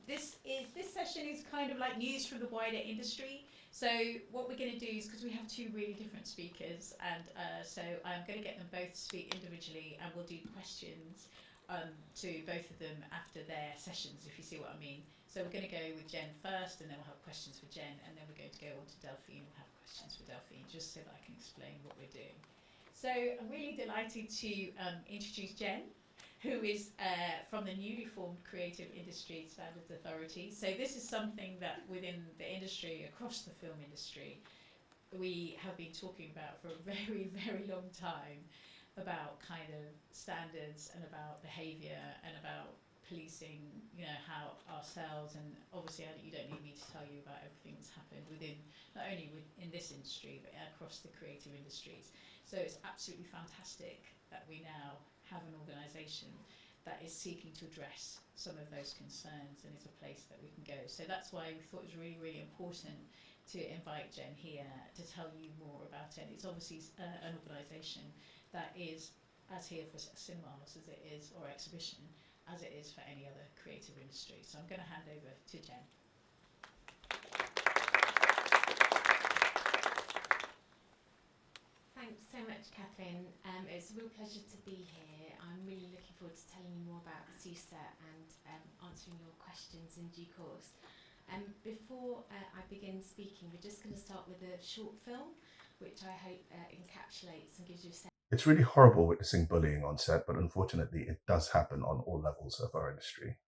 This session is kind of like news from the wider industry. So what we're going to do is, because we have two really different speakers, and so I'm going to get them both to speak individually, and we'll do questions to both of them after their sessions, if you see what I mean. So we're going to go with Jen first, and then we'll have questions for Jen, and then we're going to go on to Delphine. We'll have questions for Delphine, just so that I can explain what we're doing. So I'm really delighted to introduce Jen, who is from the newly formed Creative Industry Standards Authority. So this is something that within the industry, across the film industry, we have been talking about for a very, very long time, about kind of standards and about behaviour and about policing, you know, how ourselves, and obviously you don't need me to tell you about everything that's happened within, not only in this industry, but across the creative industries. So it's absolutely fantastic that we now have an organisation that is seeking to address some of those concerns and is a place that we can go. So that's why we thought it was really, really important to invite Jen here to tell you more about it. It's obviously an organisation that is as here for cinemas as it is, or exhibition, as it is for any other creative industry. So I'm going to hand over to Jen. Thanks so much, Catherine. It's a real pleasure to be here. I'm really looking forward to telling you more about CIISA and answering your questions in due course. Before I begin speaking, we're just going to start with a short film, which I hope encapsulates and gives you a sense. It's really horrible witnessing bullying on set, but unfortunately it does happen on all levels of our industry.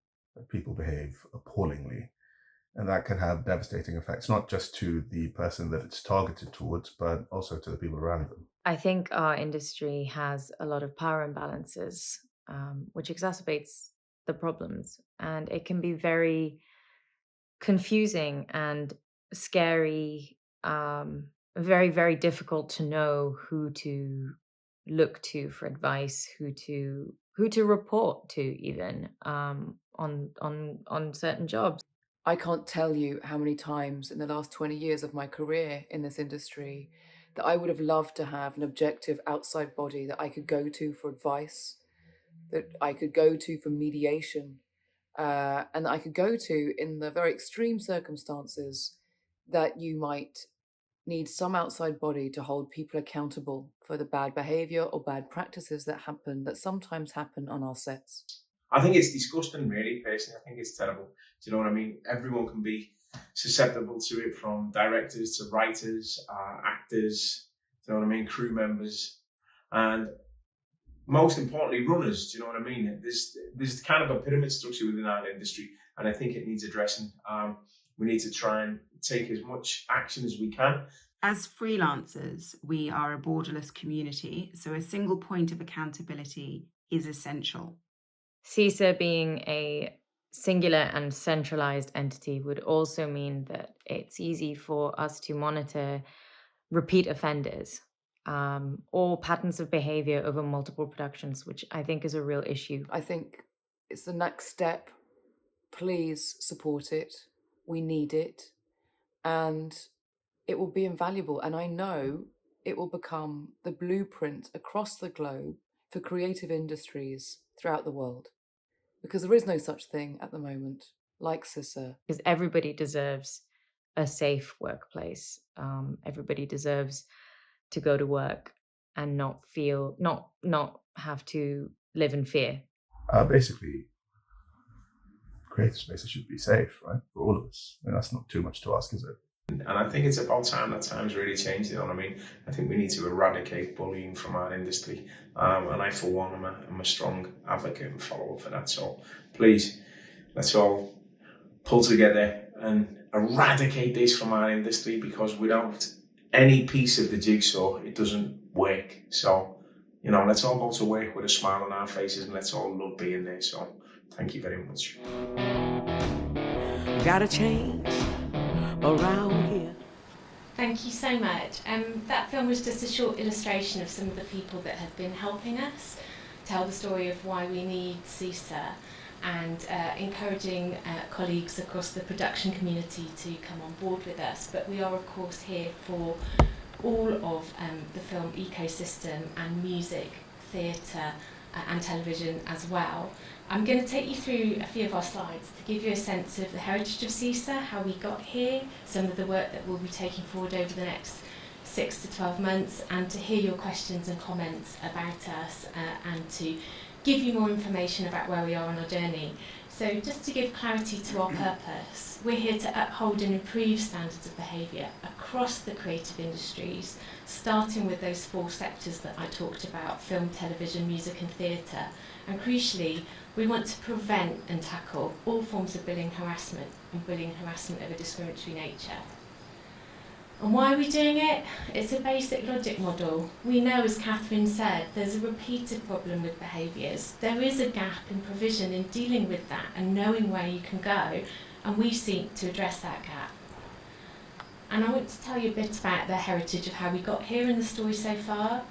People behave appallingly, and that can have devastating effects, not just to the person that it's targeted towards, but also to the people around them. I think our industry has a lot of power imbalances, which exacerbates the problems. And it can be very confusing and scary, very, very difficult to know who to look to for advice, who to report to even on certain jobs. I can't tell you how many times in the last 20 years of my career in this industry that I would have loved to have an objective outside body that I could go to for advice, that I could go to for mediation, and that I could go to in the very extreme circumstances that you might need some outside body to hold people accountable for the bad behaviour or bad practices that sometimes happen on our sets. I think it's disgusting, really, personally. I think it's terrible. Do you know what I mean? Everyone can be susceptible to it, from directors to writers, actors, do you know what I mean? Crew members, and most importantly, runners. Do you know what I mean? There's kind of a pyramid structure within our industry, and I think it needs addressing. We need to try and take as much action as we can. As freelancers, we are a borderless community, so a single point of accountability is essential. CIISA being a singular and centralized entity would also mean that it's easy for us to monitor repeat offenders or patterns of behavior over multiple productions, which I think is a real issue. I think it's the next step. Please support it. We need it. And it will be invaluable. And I know it will become the blueprint across the globe for creative industries throughout the world. Because there is no such thing at the moment like CIISA. Because everybody deserves a safe workplace. Everybody deserves to go to work and not have to live in fear. Basically, creative spaces should be safe, right, for all of us. I mean, that's not too much to ask, is it? And I think it's about time that times really changed, you know what I mean? I think we need to eradicate bullying from our industry. And I, for one, am a strong advocate and follower for that. So please, let's all pull together and eradicate this from our industry, because without any piece of the jigsaw, it doesn't work. So, you know, let's all go to work with a smile on our faces, and let's all love being there. So thank you very much. Gotta change around here. Thank you so much. That film was just a short illustration of some of the people that have been helping us tell the story of why we need CIISA, and encouraging colleagues across the production community to come on board with us. But we are, of course, here for all of the film ecosystem and music, theatre, and television as well. I'm going to take you through a few of our slides to give you a sense of the heritage of CIISA, how we got here, some of the work that we'll be taking forward over the next 6 to 12 months, and to hear your questions and comments about us, and to give you more information about where we are on our journey. So just to give clarity to our purpose, we're here to uphold and improve standards of behaviour across the creative industries, starting with those 4 sectors that I talked about: film, television, music and theatre. And crucially, we want to prevent and tackle all forms of bullying harassment and bullying harassment of a discriminatory nature. And why are we doing it? It's a basic logic model. We know, as Catharine said, there's a repeated problem with behaviours. There is a gap in provision in dealing with that and knowing where you can go, and we seek to address that gap. And I want to tell you a bit about the heritage of how we got here in the story so far.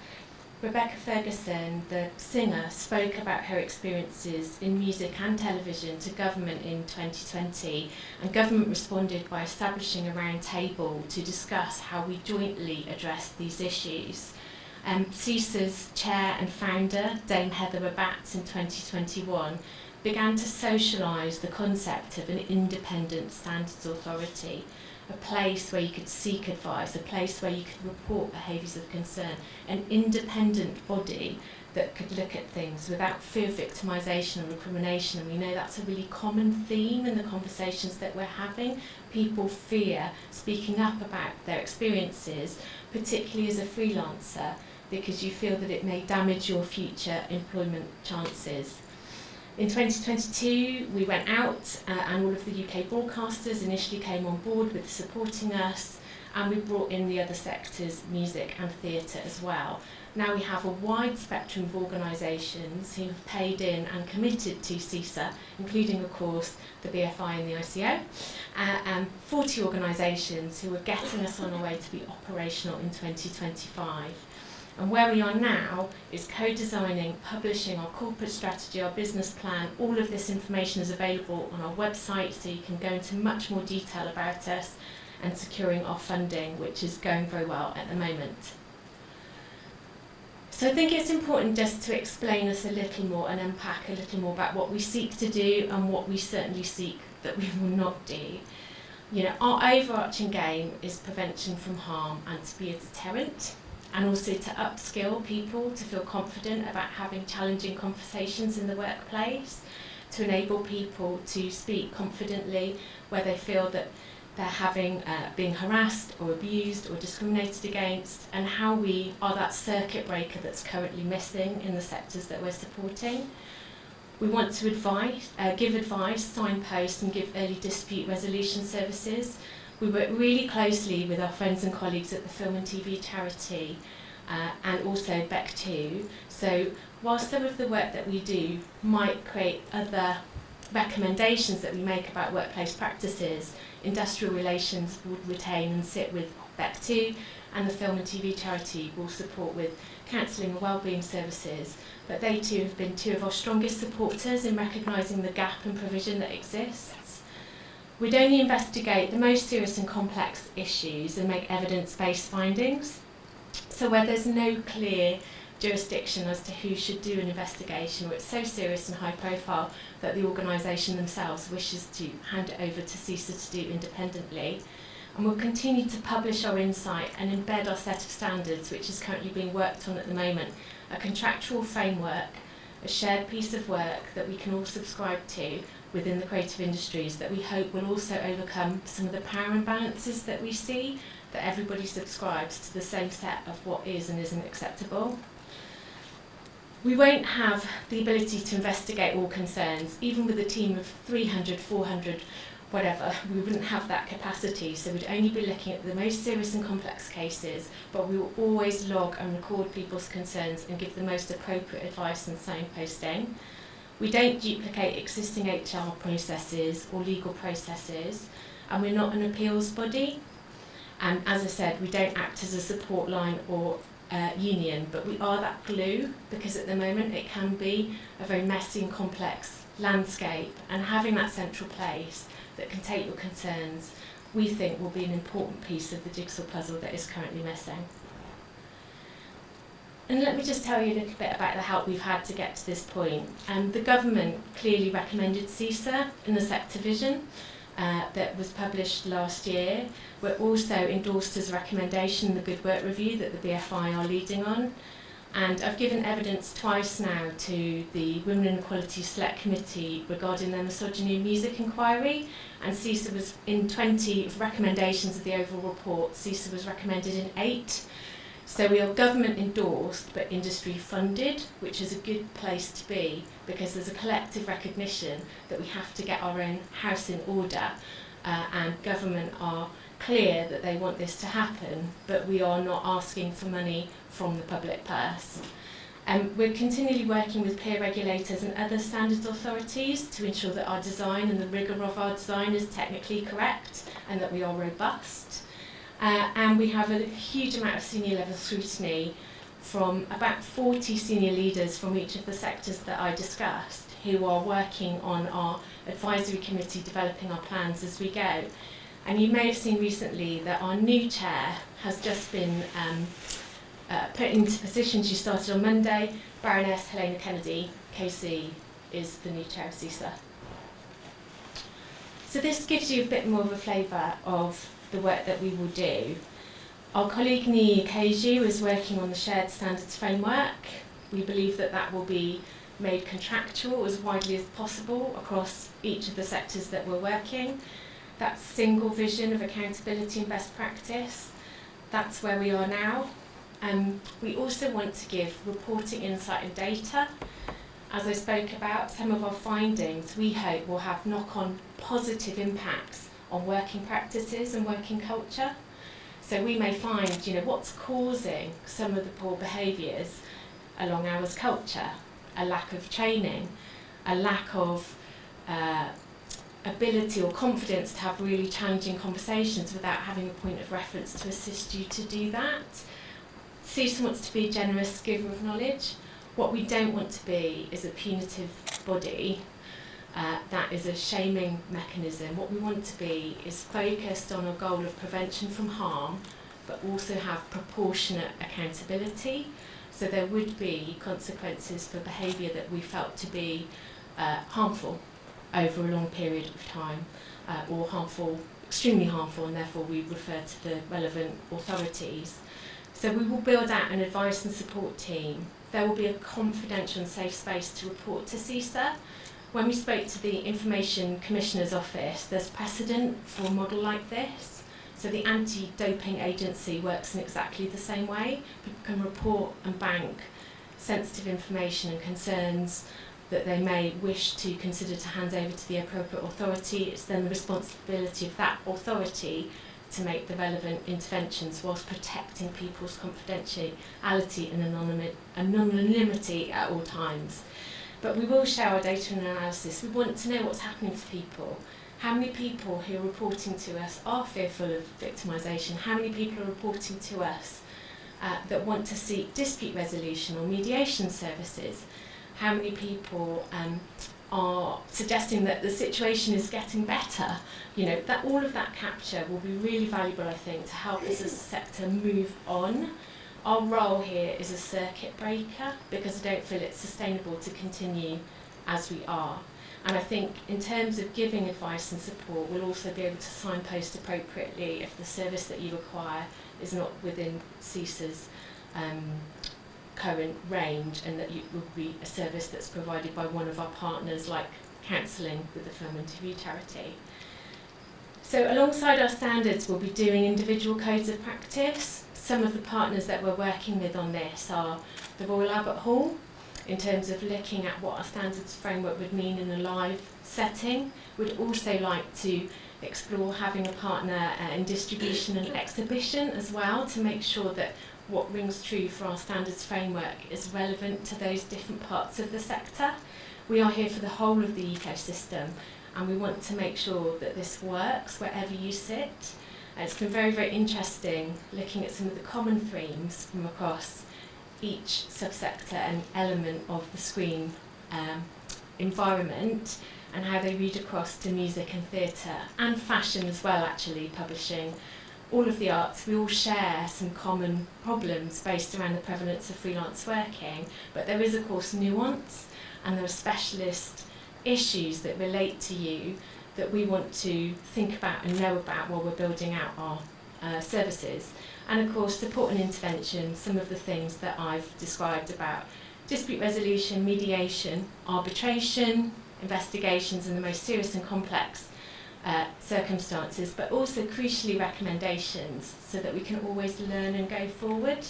Rebecca Ferguson, the singer, spoke about her experiences in music and television to government in 2020, and government responded by establishing a round table to discuss how we jointly address these issues. CIISA's chair and founder, Dame Heather Rabatz, in 2021 began to socialise the concept of an independent standards authority, a place where you could seek advice, a place where you could report behaviours of concern, an independent body that could look at things without fear of victimisation and recrimination. And we know that's a really common theme in the conversations that we're having. People fear speaking up about their experiences, particularly as a freelancer, because you feel that it may damage your future employment chances. In 2022, we went out and all of the UK broadcasters initially came on board with supporting us, and we brought in the other sectors, music and theatre as well. Now we have a wide spectrum of organisations who have paid in and committed to CIISA, including, of course, the BFI and the ICO, and 40 organisations who are getting us on our way to be operational in 2025. And where we are now is co-designing, publishing our corporate strategy, our business plan. All of this information is available on our website, so you can go into much more detail about us, and securing our funding, which is going very well at the moment. So I think it's important just to explain us a little more and unpack a little more about what we seek to do and what we certainly seek that we will not do. You know, our overarching game is prevention from harm and to be a deterrent, and also to upskill people to feel confident about having challenging conversations in the workplace, to enable people to speak confidently where they feel that they're being harassed or abused or discriminated against, and how we are that circuit breaker that's currently missing in the sectors that we're supporting. We want to give advice, signpost and give early dispute resolution services. We work really closely with our friends and colleagues at the Film and TV Charity and also BEC2. So while some of the work that we do might create other recommendations that we make about workplace practices, industrial relations would retain and sit with BEC2, and the Film and TV Charity will support with counselling and wellbeing services. But they too have been 2 of our strongest supporters in recognising the gap in provision that exists. We'd only investigate the most serious and complex issues and make evidence-based findings. So where there's no clear jurisdiction as to who should do an investigation, or it's so serious and high profile that the organisation themselves wishes to hand it over to CIISA to do independently. And we'll continue to publish our insight and embed our set of standards, which is currently being worked on at the moment, a contractual framework, a shared piece of work that we can all subscribe to within the creative industries, that we hope will also overcome some of the power imbalances that we see, that everybody subscribes to the same set of what is and isn't acceptable. We won't have the ability to investigate all concerns, even with a team of 300, 400, whatever, we wouldn't have that capacity, so we'd only be looking at the most serious and complex cases, but we will always log and record people's concerns and give the most appropriate advice and signposting. We don't duplicate existing HR processes or legal processes, and we're not an appeals body. And as I said, we don't act as a support line or union, but we are that glue, because at the moment it can be a very messy and complex landscape, and having that central place that can take your concerns, we think will be an important piece of the jigsaw puzzle that is currently missing. And let me just tell you a little bit about the help we've had to get to this point. The government clearly recommended CIISA in the sector vision that was published last year. We're also endorsed as a recommendation in the Good Work Review that the BFI are leading on. And I've given evidence twice now to the Women and Equality Select Committee regarding their misogyny in music inquiry. And CIISA was in 20 recommendations of the overall report. CIISA was recommended in 8. So we are government endorsed but industry funded, which is a good place to be because there's a collective recognition that we have to get our own house in order, and government are clear that they want this to happen, but we are not asking for money from the public purse. We're continually working with peer regulators and other standards authorities to ensure that our design and the rigour of our design is technically correct and that we are robust. And we have a huge amount of senior level scrutiny from about 40 senior leaders from each of the sectors that I discussed who are working on our advisory committee developing our plans as we go. And you may have seen recently that our new chair has just been put into position. She started on Monday. Baroness Helena Kennedy, KC, is the new chair of CIISA. So this gives you a bit more of a flavour of the work that we will do. Our colleague Ni Keiju is working on the shared standards framework. We believe that that will be made contractual as widely as possible across each of the sectors that we're working. That single vision of accountability and best practice, that's where we are now. We also want to give reporting insight and data. As I spoke about, some of our findings we hope will have knock-on positive impacts on working practices and working culture. So we may find, what's causing some of the poor behaviours, a long hours culture, a lack of training, a lack of ability or confidence to have really challenging conversations without having a point of reference to assist you to do that. CIISA wants to be a generous giver of knowledge. What we don't want to be is a punitive body that is a shaming mechanism. What we want to be is focused on a goal of prevention from harm, but also have proportionate accountability. So there would be consequences for behaviour that we felt to be harmful over a long period of time, or harmful, extremely harmful, and therefore we refer to the relevant authorities. So we will build out an advice and support team. There will be a confidential and safe space to report to CIISA. When we spoke to the Information Commissioner's Office, there's precedent for a model like this. So the Anti-Doping Agency works in exactly the same way. People can report and bank sensitive information and concerns that they may wish to consider to hand over to the appropriate authority. It's then the responsibility of that authority to make the relevant interventions whilst protecting people's confidentiality and anonymity at all times. But we will share our data and analysis. We want to know what's happening to people. How many people who are reporting to us are fearful of victimisation? How many people are reporting to us that want to seek dispute resolution or mediation services? How many people are suggesting that the situation is getting better? That all of that capture will be really valuable, I think, to help us as a sector move on. Our role here is a circuit breaker because I don't feel it's sustainable to continue as we are. And I think in terms of giving advice and support, we'll also be able to signpost appropriately if the service that you require is not within CIISA's current range, and that it will be a service that's provided by one of our partners, like counselling with the Film Interview Charity. So alongside our standards, we'll be doing individual codes of practice. Some of the partners that we're working with on this are the Royal Albert Hall, in terms of looking at what our standards framework would mean in a live setting. We'd also like to explore having a partner in distribution and exhibition as well, to make sure that what rings true for our standards framework is relevant to those different parts of the sector. We are here for the whole of the ecosystem, and we want to make sure that this works wherever you sit. It's been very, very interesting looking at some of the common themes from across each subsector and element of the screen environment, and how they read across to music and theatre and fashion as well, actually, publishing, all of the arts, we all share some common problems based around the prevalence of freelance working, but there is of course nuance, and there are specialist issues that relate to you that we want to think about and know about while we're building out our services. And of course, support and intervention, some of the things that I've described about dispute resolution, mediation, arbitration, investigations in the most serious and complex circumstances, but also crucially recommendations so that we can always learn and go forward.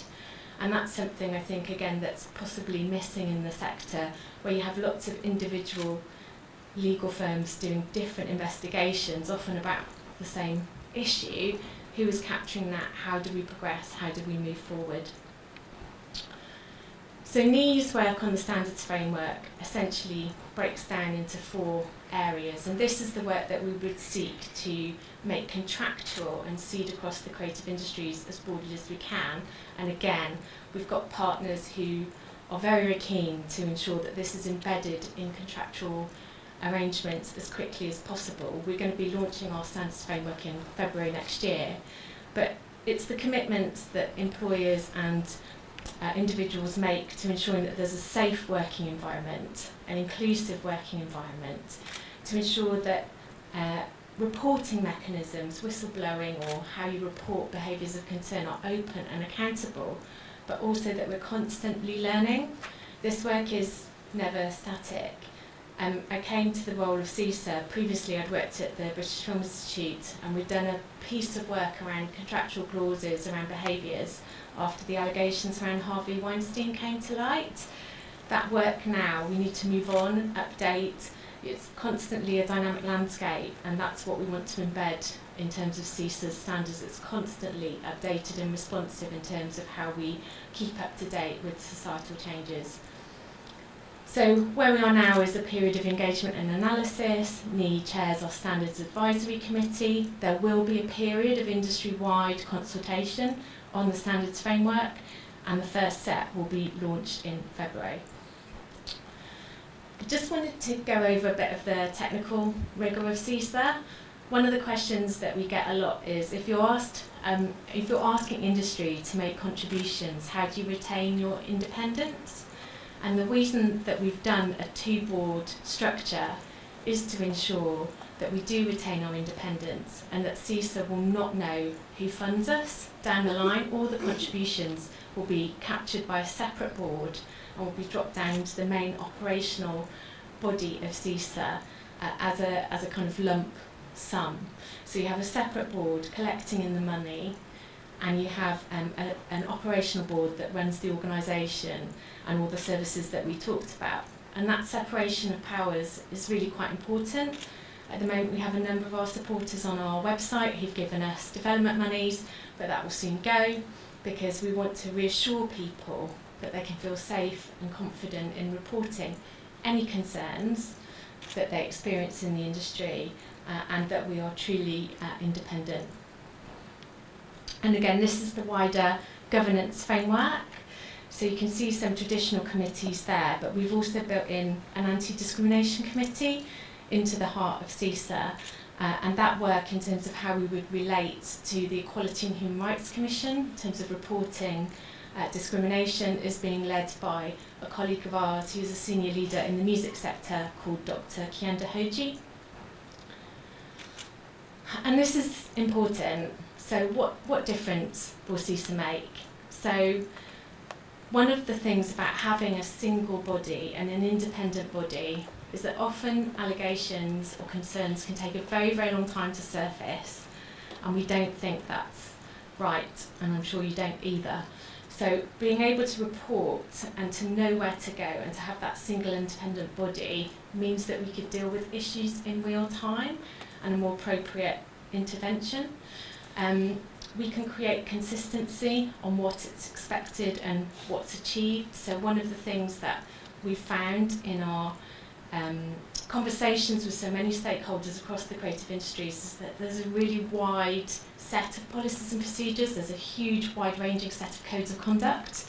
And that's something I think, again, that's possibly missing in the sector, where you have lots of individual legal firms doing different investigations, often about the same issue. Who is capturing that? How do we progress? How do we move forward? So NIE's work on the standards framework essentially breaks down into 4 areas, and this is the work that we would seek to make contractual and seed across the creative industries as broadly as we can. And again, we've got partners who are very, very keen to ensure that this is embedded in contractual arrangements as quickly as possible. We're going to be launching our standards framework in February next year, but it's the commitments that employers and individuals make to ensuring that there's a safe working environment, an inclusive working environment, to ensure that reporting mechanisms, whistleblowing or how you report behaviours of concern are open and accountable, but also that we're constantly learning. This work is never static. I came to the role of CIISA. Previously I'd worked at the British Film Institute, and we'd done a piece of work around contractual clauses around behaviours after the allegations around Harvey Weinstein came to light. That work now, we need to move on, update. It's constantly a dynamic landscape, and that's what we want to embed in terms of CIISA's standards. It's constantly updated and responsive in terms of how we keep up to date with societal changes. So where we are now is a period of engagement and analysis. NIE chairs our Standards Advisory Committee. There will be a period of industry-wide consultation on the standards framework, and the first set will be launched in February. I just wanted to go over a bit of the technical rigour of CIISA. One of the questions that we get a lot is, if you're asking industry to make contributions, how do you retain your independence? And the reason that we've done a 2-board structure is to ensure that we do retain our independence, and that CIISA will not know who funds us down the line. All the contributions will be captured by a separate board and will be dropped down to the main operational body of CIISA as a kind of lump sum. So you have a separate board collecting in the money, and you have an operational board that runs the organisation and all the services that we talked about. And that separation of powers is really quite important. At the moment we have a number of our supporters on our website who've given us development monies, but that will soon go, because we want to reassure people that they can feel safe and confident in reporting any concerns that they experience in the industry, and that we are truly independent. And again, this is the wider governance framework. So you can see some traditional committees there, but we've also built in an anti-discrimination committee into the heart of CIISA, and that work in terms of how we would relate to the Equality and Human Rights Commission in terms of reporting discrimination is being led by a colleague of ours who's a senior leader in the music sector called Dr. Kienda Hoji. And this is important. So what difference will CIISA make? So one of the things about having a single body and an independent body is that often allegations or concerns can take a very, very long time to surface, and we don't think that's right, and I'm sure you don't either. So being able to report and to know where to go and to have that single independent body means that we could deal with issues in real time and a more appropriate intervention. We can create consistency on what is expected and what's achieved. So one of the things that we found in our conversations with so many stakeholders across the creative industries is that there's a really wide set of policies and procedures. There's a huge, wide-ranging set of codes of conduct.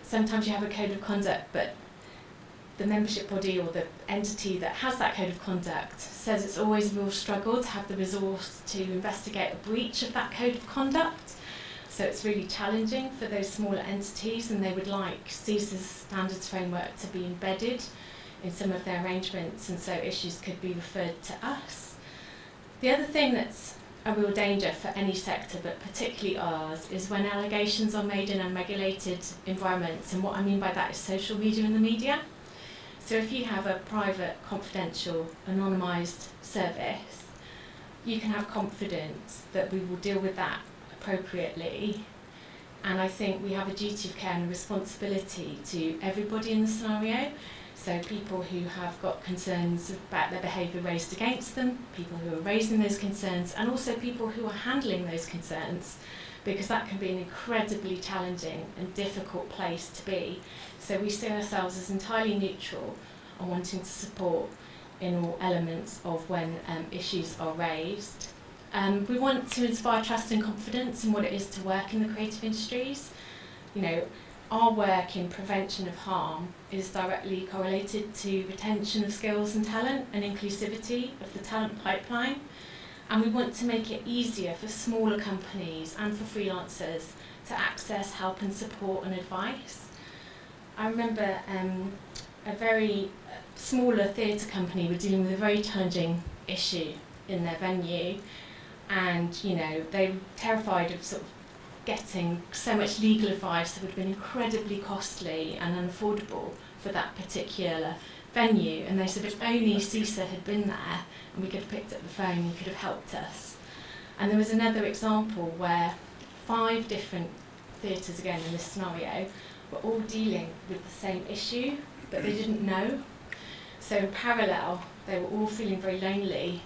Sometimes you have a code of conduct, but the membership body or the entity that has that code of conduct says it's always a real struggle to have the resource to investigate a breach of that code of conduct. So it's really challenging for those smaller entities, and they would like CIISA's standards framework to be embedded in some of their arrangements, and so issues could be referred to us. The other thing that's a real danger for any sector, but particularly ours, is when allegations are made in unregulated environments, and what I mean by that is social media and the media. So if you have a private, confidential, anonymised service, you can have confidence that we will deal with that appropriately. And I think we have a duty of care and a responsibility to everybody in the scenario. So people who have got concerns about their behaviour raised against them, people who are raising those concerns, and also people who are handling those concerns, because that can be an incredibly challenging and difficult place to be. So we see ourselves as entirely neutral and wanting to support in all elements of when issues are raised. We want to inspire trust and confidence in what it is to work in the creative industries. You know, our work in prevention of harm is directly correlated to retention of skills and talent and inclusivity of the talent pipeline. And we want to make it easier for smaller companies and for freelancers to access help and support and advice. I remember a very smaller theatre company were dealing with a very challenging issue in their venue, and you know, they were terrified of sort of getting so much legal advice that would have been incredibly costly and unaffordable for that particular venue. And they said if only CIISA had been there and we could have picked up the phone and could have helped us. And there was another example where 5 different theatres, again in this scenario, were all dealing with the same issue, but they didn't know. So in parallel, they were all feeling very lonely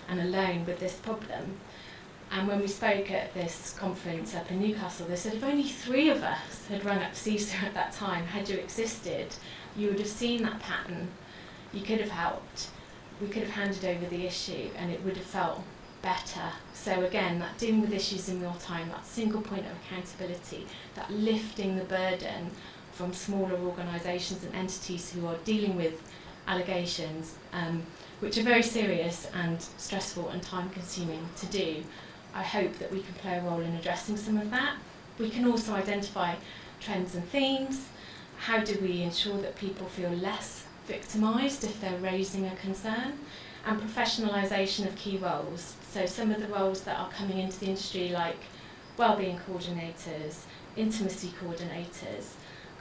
and alone with this problem. And when we spoke at this conference up in Newcastle, they said if only 3 of us had rung up CIISA at that time, had you existed, you would have seen that pattern. You could have helped. We could have handed over the issue and it would have felt better. So again, that dealing with issues in real time, that single point of accountability, that lifting the burden from smaller organisations and entities who are dealing with allegations, which are very serious and stressful and time consuming to do. I hope that we can play a role in addressing some of that. We can also identify trends and themes. How do we ensure that people feel less victimised if they're raising a concern? And professionalisation of key roles. So some of the roles that are coming into the industry, like wellbeing coordinators, intimacy coordinators,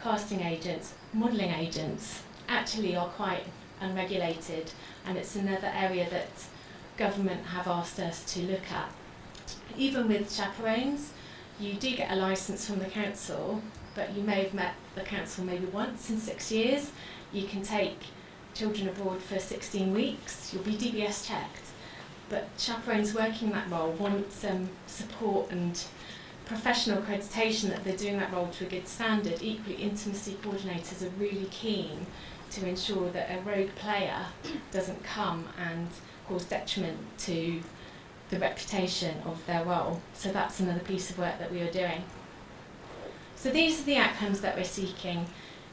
casting agents, modelling agents, actually are quite unregulated, and it's another area that government have asked us to look at. Even with chaperones, you do get a licence from the council, but you may have met the council maybe once in 6 years. You can take children abroad for 16 weeks, you'll be DBS checked. But chaperones working that role want some support and professional accreditation that they're doing that role to a good standard. Equally, intimacy coordinators are really keen to ensure that a rogue player doesn't come and cause detriment to the reputation of their role. So that's another piece of work that we are doing. So these are the outcomes that we're seeking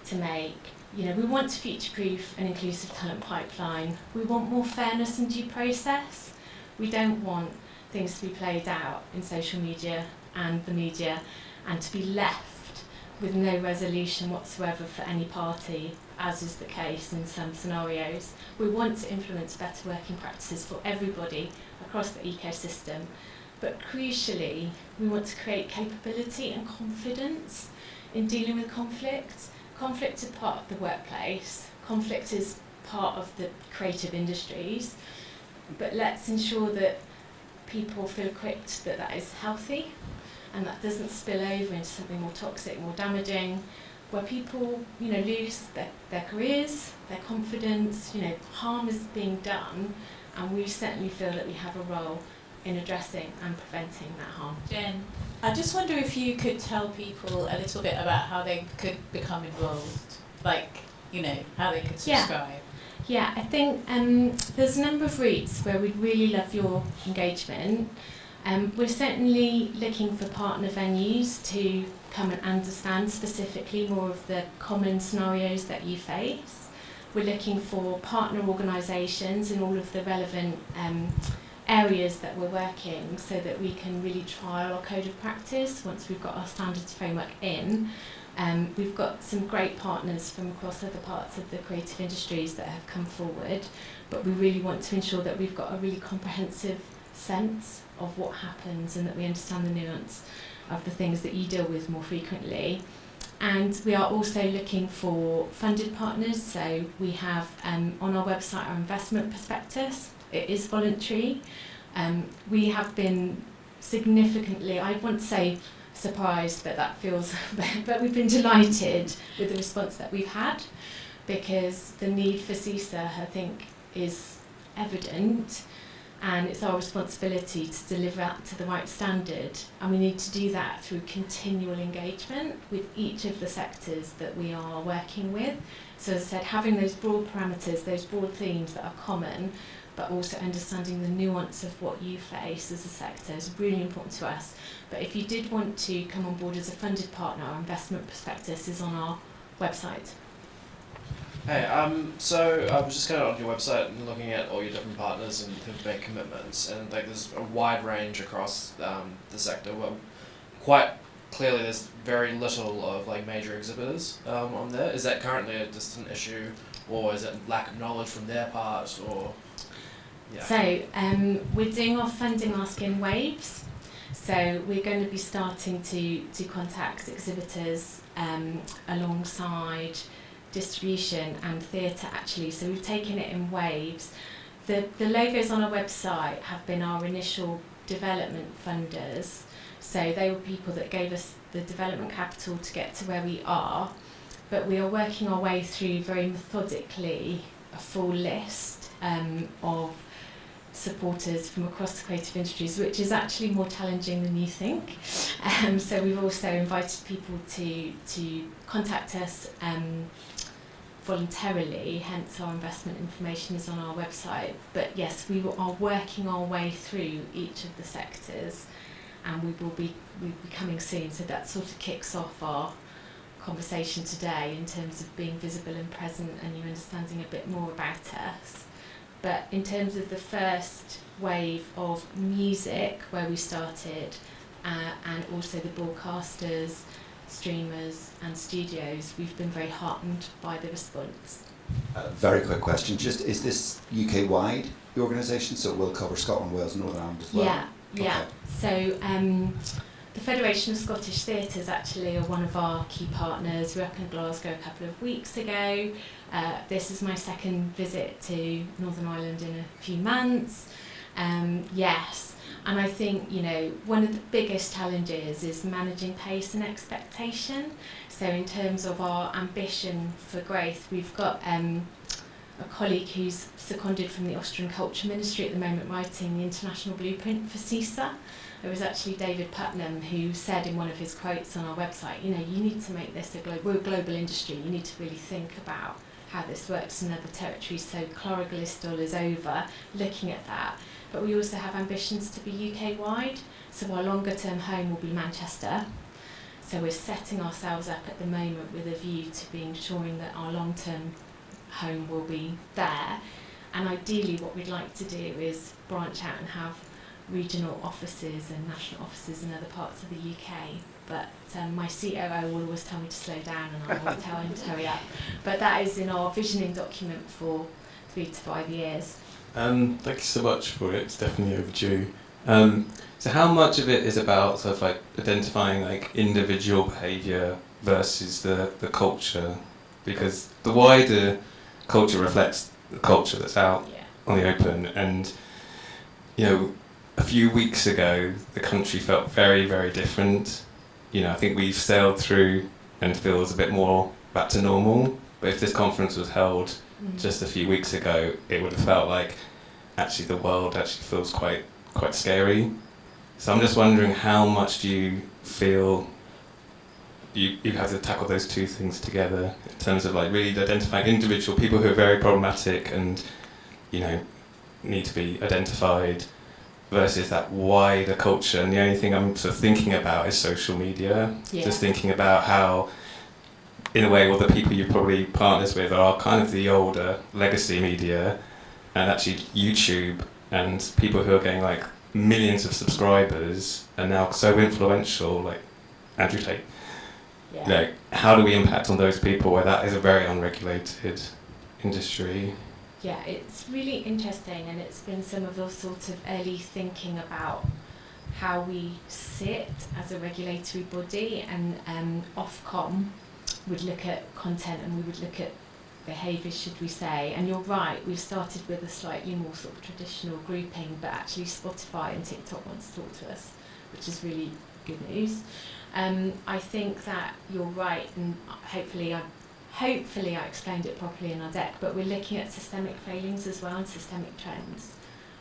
to make. You know, we want to future-proof an inclusive talent pipeline. We want more fairness and due process. We don't want things to be played out in social media and the media and to be left with no resolution whatsoever for any party, as is the case in some scenarios. We want to influence better working practices for everybody across the ecosystem. But crucially, we want to create capability and confidence in dealing with conflict. Conflict is part of the workplace. Conflict is part of the creative industries. But let's ensure that people feel equipped that that is healthy and that doesn't spill over into something more toxic, more damaging, where people, you know, lose their careers, their confidence, you know, harm is being done, and we certainly feel that we have a role in addressing and preventing that harm. Jen, I just wonder if you could tell people a little bit about how they could become involved, like, you know, how they could subscribe. Yeah, I think there's a number of routes where we'd really love your engagement. We're certainly looking for partner venues to come and understand specifically more of the common scenarios that you face. we're looking for partner organisations in all of the relevant areas that we're working, so that we can really trial our code of practice once we've got our standards framework in. We've got some great partners from across other parts of the creative industries that have come forward, but we really want to ensure that we've got a really comprehensive sense of what happens and that we understand the nuance of the things that you deal with more frequently. And we are also looking for funded partners, so we have on our website our investment prospectus. It is voluntary. We have been significantly, I want to say surprised, but that feels, but we've been delighted with the response that we've had, because the need for CIISA, I think, is evident, and it's our responsibility to deliver that to the right standard, and we need to do that through continual engagement with each of the sectors that we are working with. So as I said, having those broad parameters, those broad themes that are common, but also understanding the nuance of what you face as a sector is really important to us. But if you did want to come on board as a funded partner, our investment prospectus is on our website. Hey, so I was just going on your website and looking at all your different partners and who've made commitments, and like there's a wide range across the sector. Well, quite clearly, there's very little of like major exhibitors on there. Is that currently just an issue, or is it lack of knowledge from their part, or? Yeah. So we're doing our funding ask in waves. So we're going to be starting to contact exhibitors alongside distribution and theatre actually. So we've taken it in waves. The logos on our website have been our initial development funders. So they were people that gave us the development capital to get to where we are. But we are working our way through very methodically a full list of supporters from across the creative industries, which is actually more challenging than you think. So we've also invited people to contact us voluntarily, hence our investment information is on our website. But yes, we are working our way through each of the sectors, and we'll be coming soon. So that sort of kicks off our conversation today in terms of being visible and present and you understanding a bit more about us. But in terms of the first wave of music where we started, and also the broadcasters, streamers and studios, we've been very heartened by the response. Very quick question, just is this UK-wide, the organisation, so it will cover Scotland, Wales and Northern Ireland as well? Yeah. So the Federation of Scottish Theatres actually are one of our key partners. We were up in Glasgow a couple of weeks ago. This is my second visit to Northern Ireland in a few months. Yes, and I think, you know, one of the biggest challenges is managing pace and expectation. So in terms of our ambition for growth, we've got a colleague who's seconded from the Austrian Culture Ministry at the moment writing the international blueprint for CIISA. It was actually David Putnam who said in one of his quotes on our website, you know, you need to make this we're a global industry, you need to really think about how this works in other territories. So Cloraglistal is over looking at that. But we also have ambitions to be UK-wide. So our longer-term home will be Manchester. So we're setting ourselves up at the moment with a view to being ensuring that our long-term home will be there. And ideally what we'd like to do is branch out and have regional offices and national offices in other parts of the UK. But my COO will always tell me to slow down and I will tell him to hurry up. But that is in our visioning document for 3 to 5 years. Thank you so much for it. It's definitely overdue. So how much of it is about sort of like identifying like individual behaviour versus the culture? Because the wider culture reflects the culture that's out on the open. And, you know, a few weeks ago, the country felt very, very different. You know, I think we've sailed through and feels a bit more back to normal. But if this conference was held just a few weeks ago, it would have felt like actually the world actually feels quite scary. So I'm just wondering, how much do you feel you have to tackle those two things together in terms of like really identifying individual people who are very problematic and, you know, need to be identified versus that wider culture. And the only thing I'm sort of thinking about is social media. Just thinking about how in a way, all the people you probably partners with are kind of the older legacy media, and actually YouTube and people who are getting like millions of subscribers are now so influential, like Andrew Tate. Yeah. Like, how do we impact on those people where that is a very unregulated industry? Yeah, it's really interesting, and it's been some of the sort of early thinking about how we sit as a regulatory body, and Ofcom would look at content and we would look at behaviour, should we say. And you're right, we've started with a slightly more sort of traditional grouping, but actually Spotify and TikTok want to talk to us, which is really good news. I think that you're right, and hopefully I explained it properly in our deck, but we're looking at systemic failings as well and systemic trends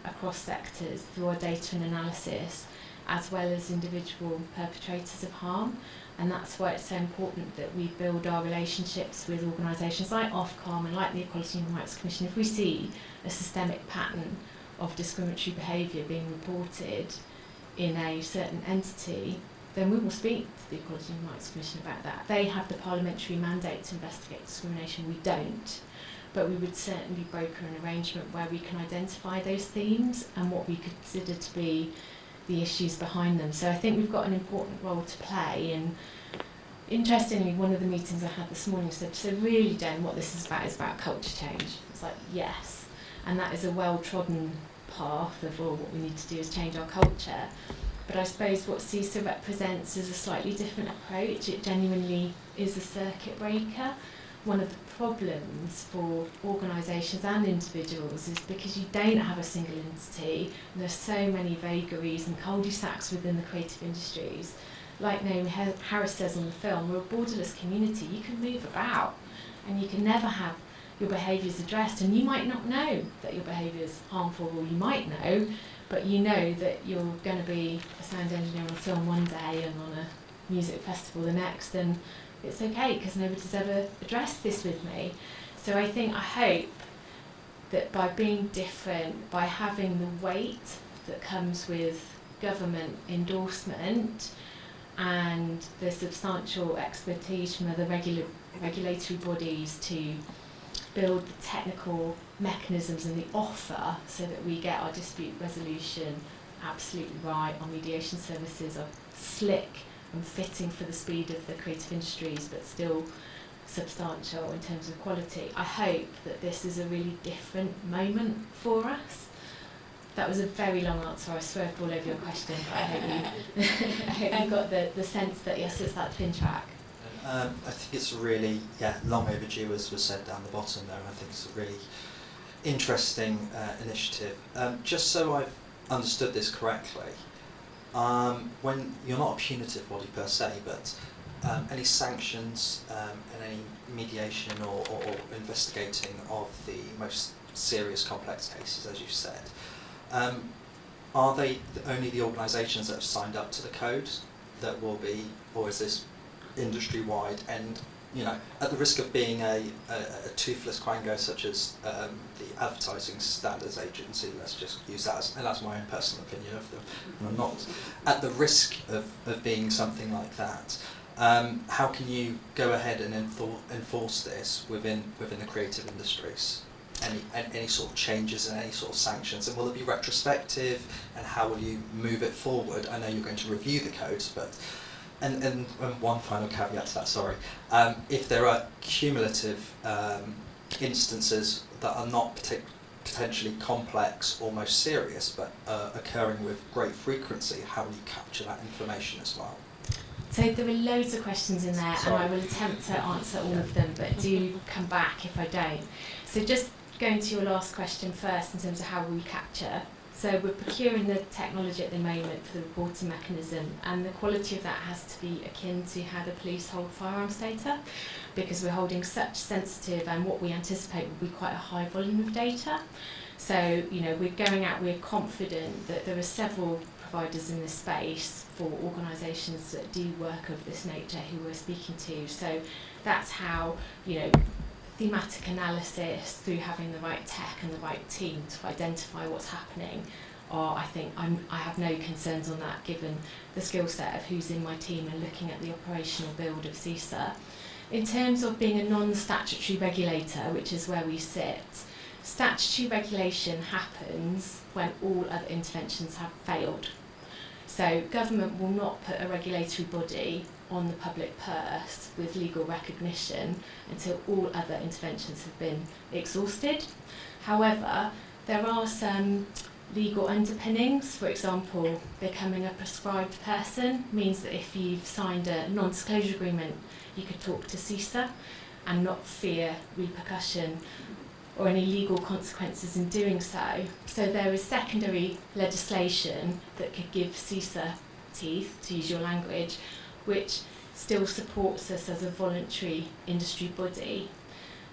across sectors through our data and analysis, as well as individual perpetrators of harm. And that's why it's so important that we build our relationships with organisations like Ofcom and like the Equality and Human Rights Commission. If we see a systemic pattern of discriminatory behaviour being reported in a certain entity, then we will speak to the Equality and Human Rights Commission about that. They have the parliamentary mandate to investigate discrimination, we don't. But we would certainly broker an arrangement where we can identify those themes and what we consider to be the issues behind them. So I think we've got an important role to play. And interestingly, one of the meetings I had this morning said, so really, Jen, what this is about culture change. It's like, yes. And that is a well-trodden path of, well, what we need to do is change our culture. But I suppose what CIISA represents is a slightly different approach. It genuinely is a circuit breaker. One of the problems for organisations and individuals is because you don't have a single entity, and there's so many vagaries and cul-de-sacs within the creative industries. Like Naomi Harris says on the film, we're a borderless community. You can move about, and you can never have your behaviours addressed, and you might not know that your behaviour is harmful, or you might know, but you know that you're going to be a sound engineer on a film one day and on a music festival the next, and it's okay because nobody's ever addressed this with me. So I hope that by being different, by having the weight that comes with government endorsement and the substantial expertise from other regulatory bodies to build the technical mechanisms and the offer so that we get our dispute resolution absolutely right, our mediation services are slick and fitting for the speed of the creative industries but still substantial in terms of quality. I hope that this is a really different moment for us. That was a very long answer. I swerved all over your question, but I hope you got the sense that yes, it's that thin track. I think it's really long overdue, as was said down the bottom there. I think it's a really interesting initiative. Just so I've understood this correctly, when you're not a punitive body per se, but any sanctions and any mediation or investigating of the most serious complex cases, as you said, are they only the organisations that have signed up to the code that will be, or is this industry-wide? And at the risk of being a toothless quango such as the Advertising Standards Agency, let's just use that as, and that's my own personal opinion of them, and I'm not at the risk of being something like that. How can you go ahead and enforce this within the creative industries? Any sort of changes and any sort of sanctions, and will it be retrospective, and how will you move it forward? I know you're going to review the codes, but and one final caveat to that, sorry. If there are cumulative instances that are not potentially complex, almost serious, but occurring with great frequency, how will you capture that information as well? So there were loads of questions in there, and I will attempt to answer all of them, but do come back if I don't. So just going to your last question first in terms of how we capture. So we're procuring the technology at the moment for the reporting mechanism, and the quality of that has to be akin to how the police hold firearms data, because we're holding such sensitive and what we anticipate will be quite a high volume of data. So, we're going out, we're confident that there are several providers in this space for organisations that do work of this nature who we're speaking to. So that's how, thematic analysis through having the right tech and the right team to identify what's happening. Or I have no concerns on that given the skill set of who's in my team and looking at the operational build of CIISA. In terms of being a non-statutory regulator, which is where we sit, statutory regulation happens when all other interventions have failed. So government will not put a regulatory body on the public purse with legal recognition until all other interventions have been exhausted. However, there are some legal underpinnings. For example, becoming a prescribed person means that if you've signed a non-disclosure agreement, you could talk to CIISA and not fear repercussion or any legal consequences in doing so. So there is secondary legislation that could give CIISA teeth, to use your language, which still supports us as a voluntary industry body.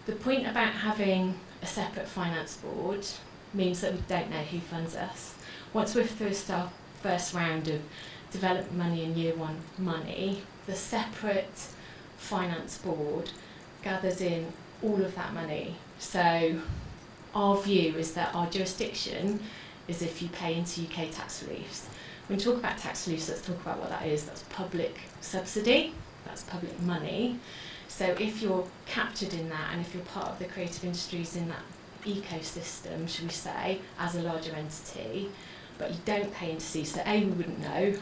The point about having a separate finance board means that we don't know who funds us. Once we've first our first round of development money and year one money, the separate finance board gathers in all of that money. So our view is that our jurisdiction is if you pay into UK tax reliefs. When we talk about tax reliefs, let's talk about what that is. That's public subsidy, that's public money. So if you're captured in that, and if you're part of the creative industries in that ecosystem, should we say, as a larger entity, but you don't pay into CIISA, A, we wouldn't know,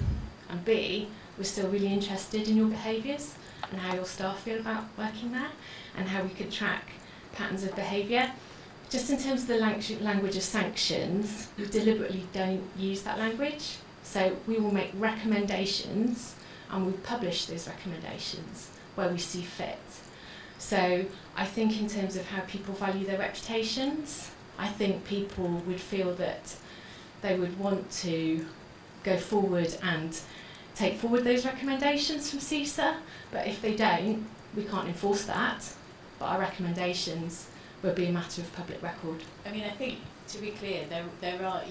and B, we're still really interested in your behaviours and how your staff feel about working there, and how we could track patterns of behaviour. Just in terms of the language of sanctions, we deliberately don't use that language. So we will make recommendations and we publish those recommendations where we see fit. So I think in terms of how people value their reputations, I think people would feel that they would want to go forward and take forward those recommendations from CIISA, but if they don't, we can't enforce that, but our recommendations will be a matter of public record. I mean, I think, to be clear, there are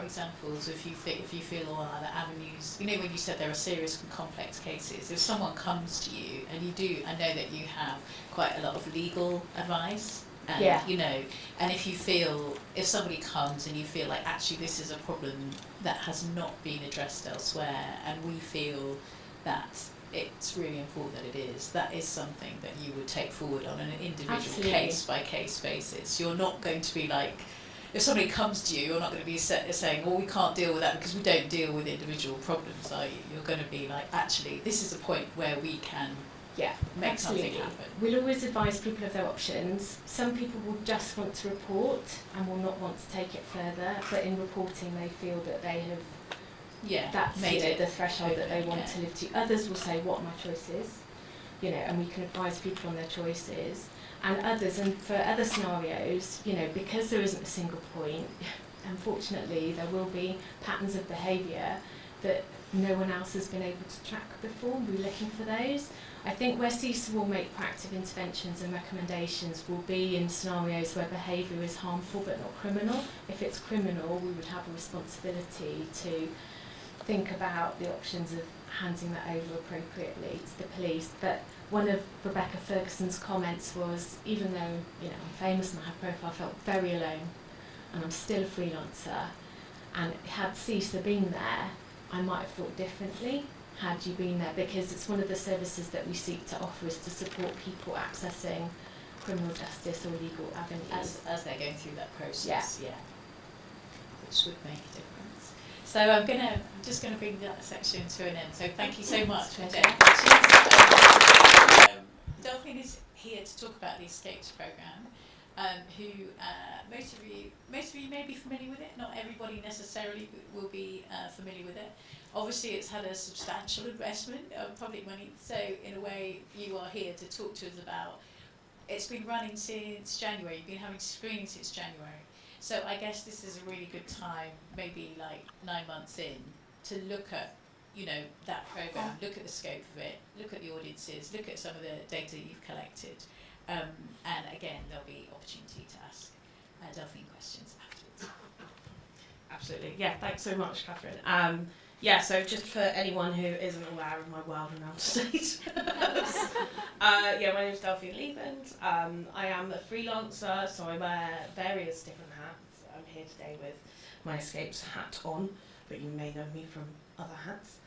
examples if you feel all other avenues. You know, when you said there are serious and complex cases, if someone comes to you and you do, I know that you have quite a lot of legal advice, and you know, and if somebody comes and you feel like actually this is a problem that has not been addressed elsewhere, and we feel that it's really important that it is, that is something that you would take forward on an individual case by case basis. You're not going to be like, if somebody comes to you, you're not going to be saying, well, we can't deal with that because we don't deal with individual problems, are you? You're going to be like, actually, this is a point where we can make something happen. We'll always advise people of their options. Some people will just want to report and will not want to take it further, but in reporting they feel that they have that's made it the threshold that they want to live to. Others will say, what are my choices? You know, and we can advise people on their choices. And others, and for other scenarios, you know, because there isn't a single point, unfortunately, there will be patterns of behaviour that no one else has been able to track before. We're looking for those. I think where CIISA will make proactive interventions and recommendations will be in scenarios where behaviour is harmful but not criminal. If it's criminal, we would have a responsibility to think about the options of handing that over appropriately to the police. But one of Rebecca Ferguson's comments was, even though, you know, I'm famous and I have profile, I felt very alone, and I'm still a freelancer, and had CIISA been there, I might have thought differently had you been there, because it's one of the services that we seek to offer is to support people accessing criminal justice or legal avenues. As they're going through that process, which would make a difference. So I'm just gonna bring that section to an end. So thank you so much for Delphine is here to talk about the Escapes programme, who most of you may be familiar with it. Not everybody necessarily will be familiar with it. Obviously, it's had a substantial investment of public money. So in a way, you are here to talk to us about. It's been running since January. You've been having screenings since January. So I guess this is a really good time, maybe like 9 months in, to look at, you know, that programme, look at the scope of it, look at the audiences, look at some of the data you've collected, and again, there'll be opportunity to ask Delphine questions afterwards. Absolutely, yeah, thanks so much, Catherine. So just for anyone who isn't aware of my wild-renowned estate, my name is Delphine Lievens. I am a freelancer, so I wear various different hats. I'm here today with my Escapes hat on, but you may know me from other hats.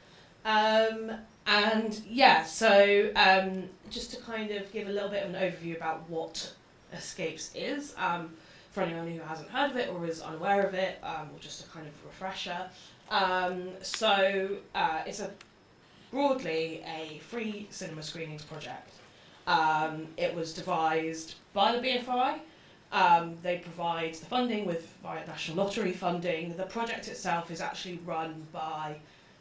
And yeah, so just to kind of give a little bit of an overview about what Escapes is, for anyone who hasn't heard of it or is unaware of it, or just a kind of refresher. It's broadly a free cinema screenings project. It was devised by the BFI. They provide the funding via National Lottery funding. The project itself is actually run by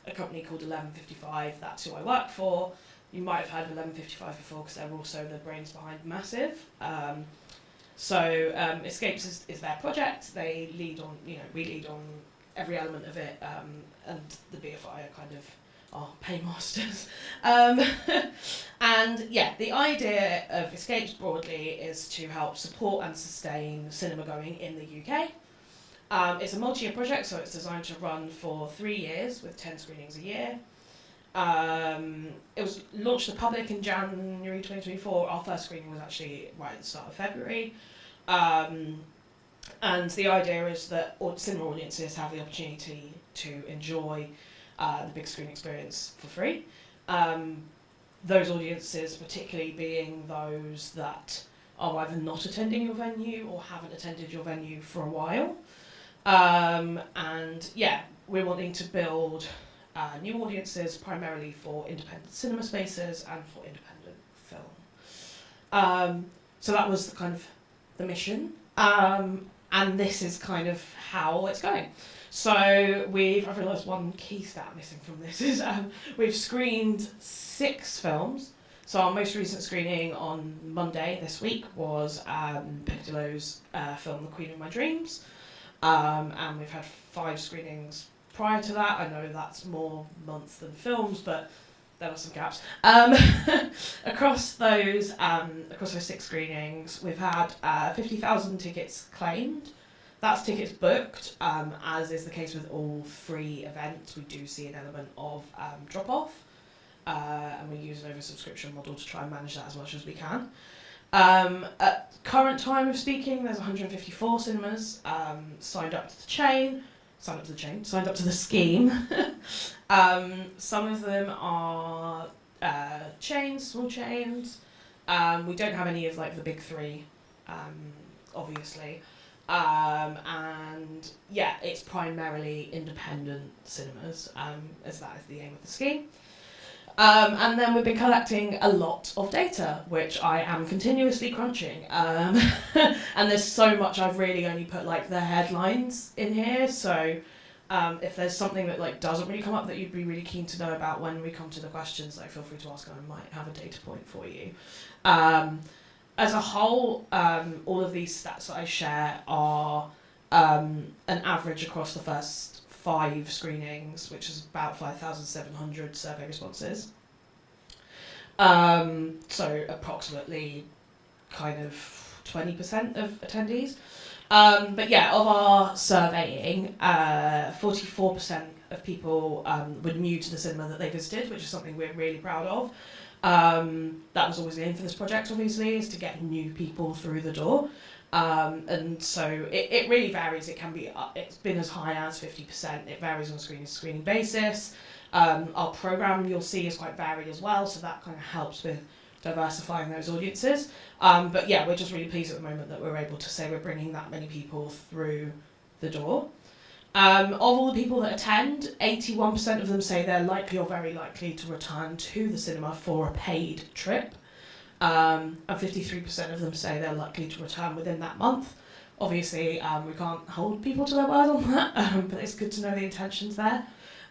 a company called 1155. That's who I work for. You might have heard of 1155 before because they're also the brains behind Massive. Escapes is their project. They lead on, we lead on every element of it, and the BFI are kind of our paymasters. And yeah, the idea of Escapes broadly is to help support and sustain cinema going in the UK. It's a multi-year project, so it's designed to run for 3 years with 10 screenings a year. It was launched to the public in January 2024. Our first screening was actually right at the start of February. And the idea is that cinema audiences have the opportunity to enjoy the big screen experience for free. Those audiences particularly being those that are either not attending your venue or haven't attended your venue for a while. And yeah, we're wanting to build new audiences primarily for independent cinema spaces and for independent film. So that was kind of the mission. And this is kind of how it's going. So I've realised one key stat missing from this is we've screened 6 films. So our most recent screening on Monday this week was Piccadillo's film The Queen of My Dreams. And we've had 5 screenings prior to that. I know that's more months than films, but there are some gaps. Across those 6 screenings, we've had 50,000 tickets claimed. That's tickets booked, as is the case with all free events. We do see an element of drop-off, and we use an oversubscription model to try and manage that as much as we can. At current time of speaking, there's 154 cinemas signed up to the scheme. Some of them are chains, small chains. We don't have any of like the big 3, obviously. And yeah, it's primarily independent cinemas, as that is the aim of the scheme. And then we've been collecting a lot of data, which I am continuously crunching. And there's so much I've really only put like the headlines in here. So if there's something that like doesn't really come up that you'd be really keen to know about when we come to the questions, like feel free to ask and I might have a data point for you. As a whole, all of these stats that I share are an average across the first 5 screenings, which is about 5,700 survey responses. So approximately kind of 20% of attendees. But yeah, of our surveying, 44% of people were new to the cinema that they visited, which is something we're really proud of. That was always the aim for this project, obviously, is to get new people through the door. And so it really varies. It can be, it's been as high as 50%. It varies on a screening basis. Our programme, you'll see, is quite varied as well, so that kind of helps with diversifying those audiences. But yeah, we're just really pleased at the moment that we're able to say we're bringing that many people through the door. Of all the people that attend, 81% of them say they're likely or very likely to return to the cinema for a paid trip. And 53% of them say they're likely to return within that month. Obviously, we can't hold people to their word on that, but it's good to know the intentions there.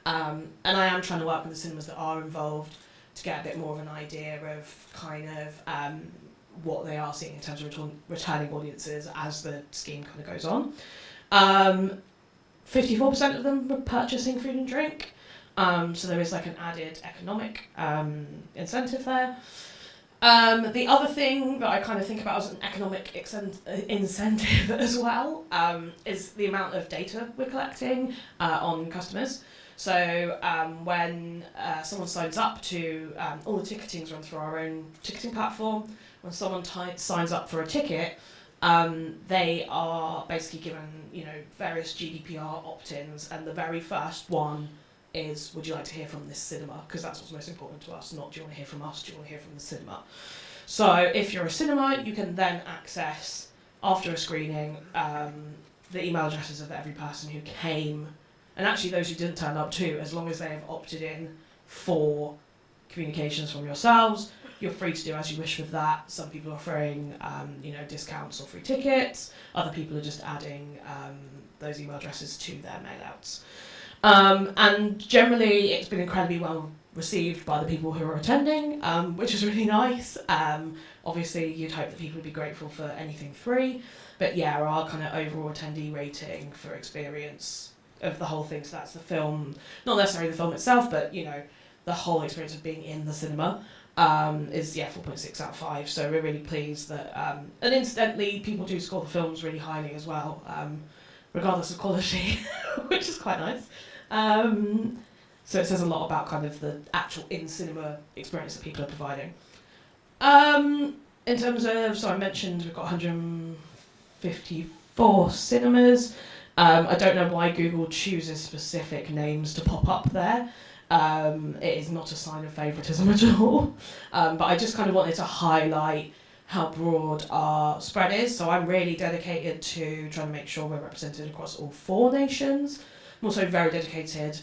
And I am trying to work with the cinemas that are involved to get a bit more of an idea of kind of what they are seeing in terms of returning audiences as the scheme kind of goes on. 54% of them were purchasing food and drink, so there is like an added economic incentive there. The other thing that I kind of think about as an economic incentive as well is the amount of data we're collecting on customers. So when someone signs up to, all the ticketing is run through our own ticketing platform. When someone signs up for a ticket, they are basically given, various GDPR opt-ins, and the very first one is, would you like to hear from this cinema? Because that's what's most important to us, not do you want to hear from us, do you want to hear from the cinema? So if you're a cinema, you can then access, after a screening, the email addresses of every person who came, and actually those who didn't turn up too, as long as they have opted in for communications from yourselves. You're free to do as you wish with that. Some people are offering, discounts or free tickets. Other people are just adding those email addresses to their mailouts. And generally, it's been incredibly well received by the people who are attending, which is really nice. Obviously, you'd hope that people would be grateful for anything free. But yeah, our kind of overall attendee rating for experience of the whole thing, so that's the film, not necessarily the film itself, but, the whole experience of being in the cinema, is 4.6 out of 5. So we're really pleased that, and incidentally, people do score the films really highly as well, regardless of quality, which is quite nice. So it says a lot about kind of the actual in-cinema experience that people are providing. In terms of, so I mentioned we've got 154 cinemas. I don't know why Google chooses specific names to pop up there. It is not a sign of favouritism at all. But I just kind of wanted to highlight how broad our spread is. So I'm really dedicated to trying to make sure we're represented across all 4 nations. I'm also very dedicated,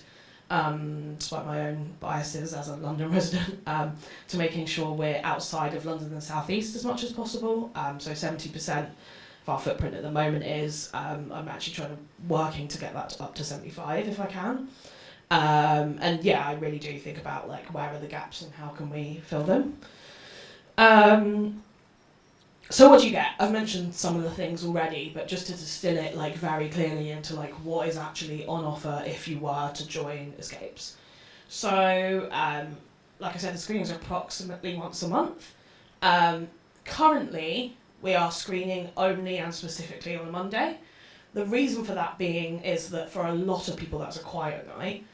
despite my own biases as a London resident, to making sure we're outside of London and South East as much as possible. So 70% of our footprint at the moment is, I'm actually working to get that up to 75 if I can. And yeah, I really do think about where are the gaps and how can we fill them. So what do you get? I've mentioned some of the things already, but just to distill it very clearly into what is actually on offer if you were to join Escapes. So like I said, the screenings are approximately once a month. Currently, we are screening only and specifically on a Monday. The reason for that being is that for a lot of people that's a quiet night.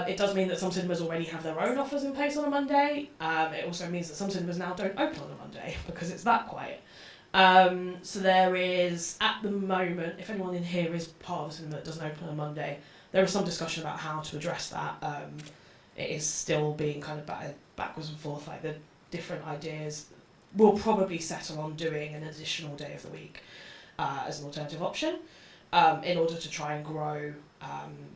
It does mean that some cinemas already have their own offers in place on a Monday. It also means that some cinemas now don't open on a Monday because it's that quiet. So there is, at the moment, if anyone in here is part of a cinema that doesn't open on a Monday, there is some discussion about how to address that. It is still being kind of batted backwards and forth, the different ideas. We'll probably settle on doing an additional day of the week as an alternative option in order to try and grow.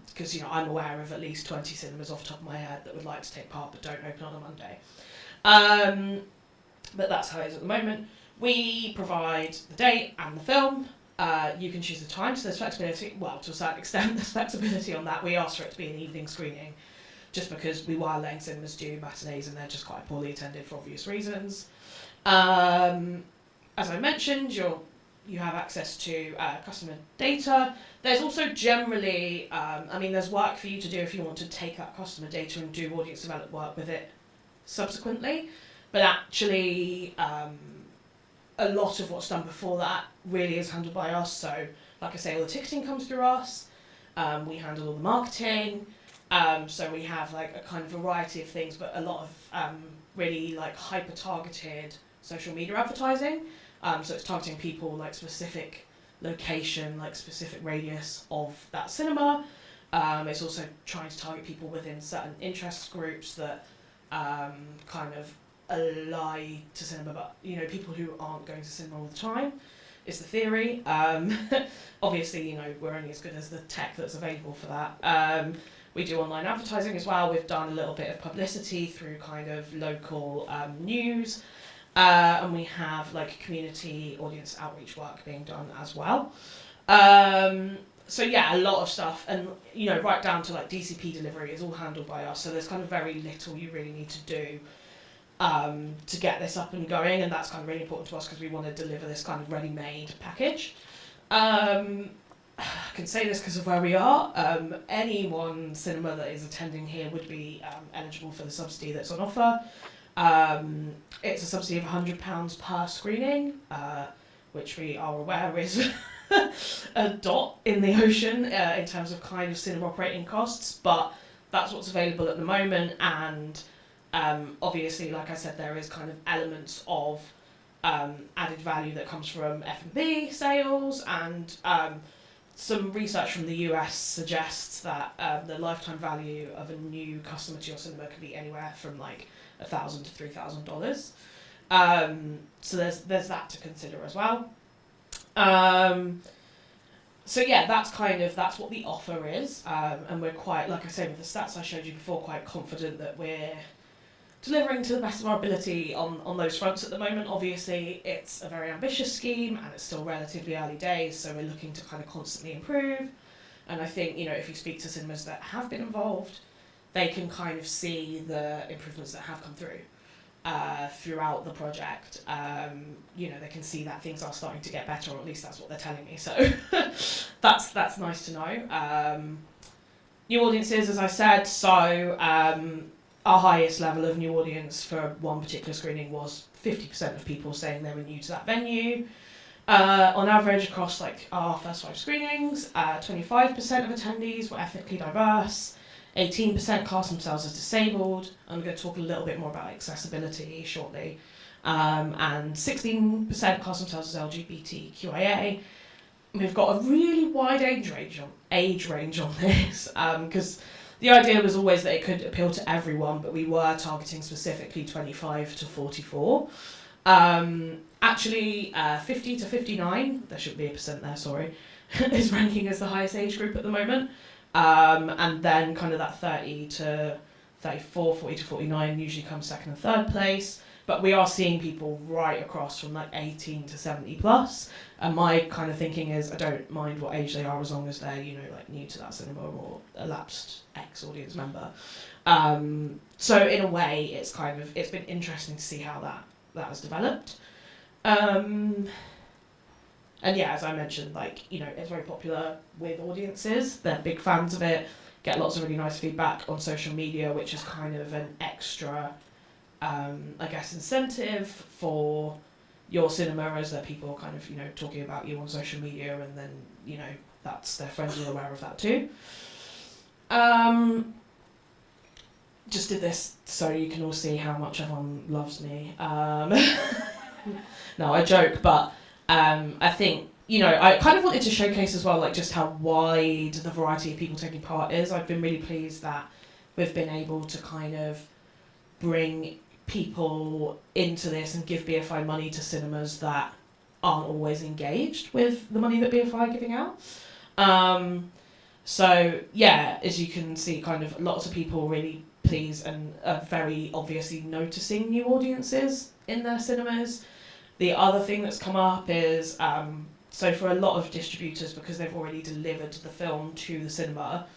Because I'm aware of at least 20 cinemas off the top of my head that would like to take part but don't open on a Monday. But that's how it is at the moment. We provide the date and the film. You can choose the time, so there's flexibility. Well, to a certain extent, there's flexibility on that. We asked for it to be an evening screening just because we were letting cinemas do matinees and they're just quite poorly attended for obvious reasons. As I mentioned, you have access to customer data. There's also generally, there's work for you to do if you want to take that customer data and do audience development work with it subsequently. But actually, a lot of what's done before that really is handled by us. So, like I say, all the ticketing comes through us. We handle all the marketing. So we have a kind of variety of things, but a lot of really hyper-targeted social media advertising. So it's targeting people specific location, specific radius of that cinema. It's also trying to target people within certain interest groups that kind of ally to cinema, but people who aren't going to cinema all the time is the theory. Obviously, we're only as good as the tech that's available for that. We do online advertising as well. We've done a little bit of publicity through kind of local news. And we have community audience outreach work being done as well. So yeah, a lot of stuff, and right down to DCP delivery is all handled by us. So there's kind of very little you really need to do to get this up and going, and that's kind of really important to us because we want to deliver this kind of ready-made package. I can say this because of where we are. Any one cinema that is attending here would be eligible for the subsidy that's on offer. It's a subsidy of £100 per screening, which we are aware is a dot in the ocean in terms of kind of cinema operating costs, but that's what's available at the moment. And obviously, like I said, there is kind of elements of added value that comes from F&B sales and some research from the US suggests that the lifetime value of a new customer to your cinema could be anywhere from like $1,000 to $3,000. So there's that to consider as well. So yeah, that's what the offer is, and we're quite, like I say, with the stats I showed you before, quite confident that we're delivering to the best of our ability on those fronts at the moment. Obviously, it's a very ambitious scheme, and it's still relatively early days, so we're looking to kind of constantly improve. And I think, you know, if you speak to cinemas that have been involved, they can kind of see the improvements that have come through throughout the project. You know, they can see that things are starting to get better, or at least that's what they're telling me. So that's nice to know. New audiences, as I said, so our highest level of new audience for one particular screening was 50% of people saying they were new to that venue. On average, across like our first 5 screenings, 25% of attendees were ethnically diverse. 18% class themselves as disabled. I'm going to talk a little bit more about accessibility shortly. And 16% class themselves as LGBTQIA. We've got a really wide age range on this, because the idea was always that it could appeal to everyone, but we were targeting specifically 25 to 44. Actually, 50 to 59, there should be a percent there, sorry, is ranking as the highest age group at the moment. And then kind of that 30 to 34, 40 to 49 usually comes second and third place. But we are seeing people right across from like 18 to 70 plus. And my kind of thinking is I don't mind what age they are as long as they're, you know, like new to that cinema or a lapsed ex-audience member. So in a way, it's been interesting to see how that has developed. And yeah, as I mentioned, like, you know, it's very popular with audiences. They're big fans of it, get lots of really nice feedback on social media, which is kind of an extra, I guess, incentive for your cinema, as that people kind of, you know, talking about you on social media, and then, you know, their friends are aware of that too. Just did this so you can all see how much everyone loves me. No, I joke, but I think, you know, I kind of wanted to showcase as well, like, just how wide the variety of people taking part is. I've been really pleased that we've been able to kind of bring people into this and give BFI money to cinemas that aren't always engaged with the money that BFI are giving out. So, yeah, as you can see, kind of lots of people really pleased and are very obviously noticing new audiences in their cinemas. The other thing that's come up is, so for a lot of distributors, because they've already delivered the film to the cinema,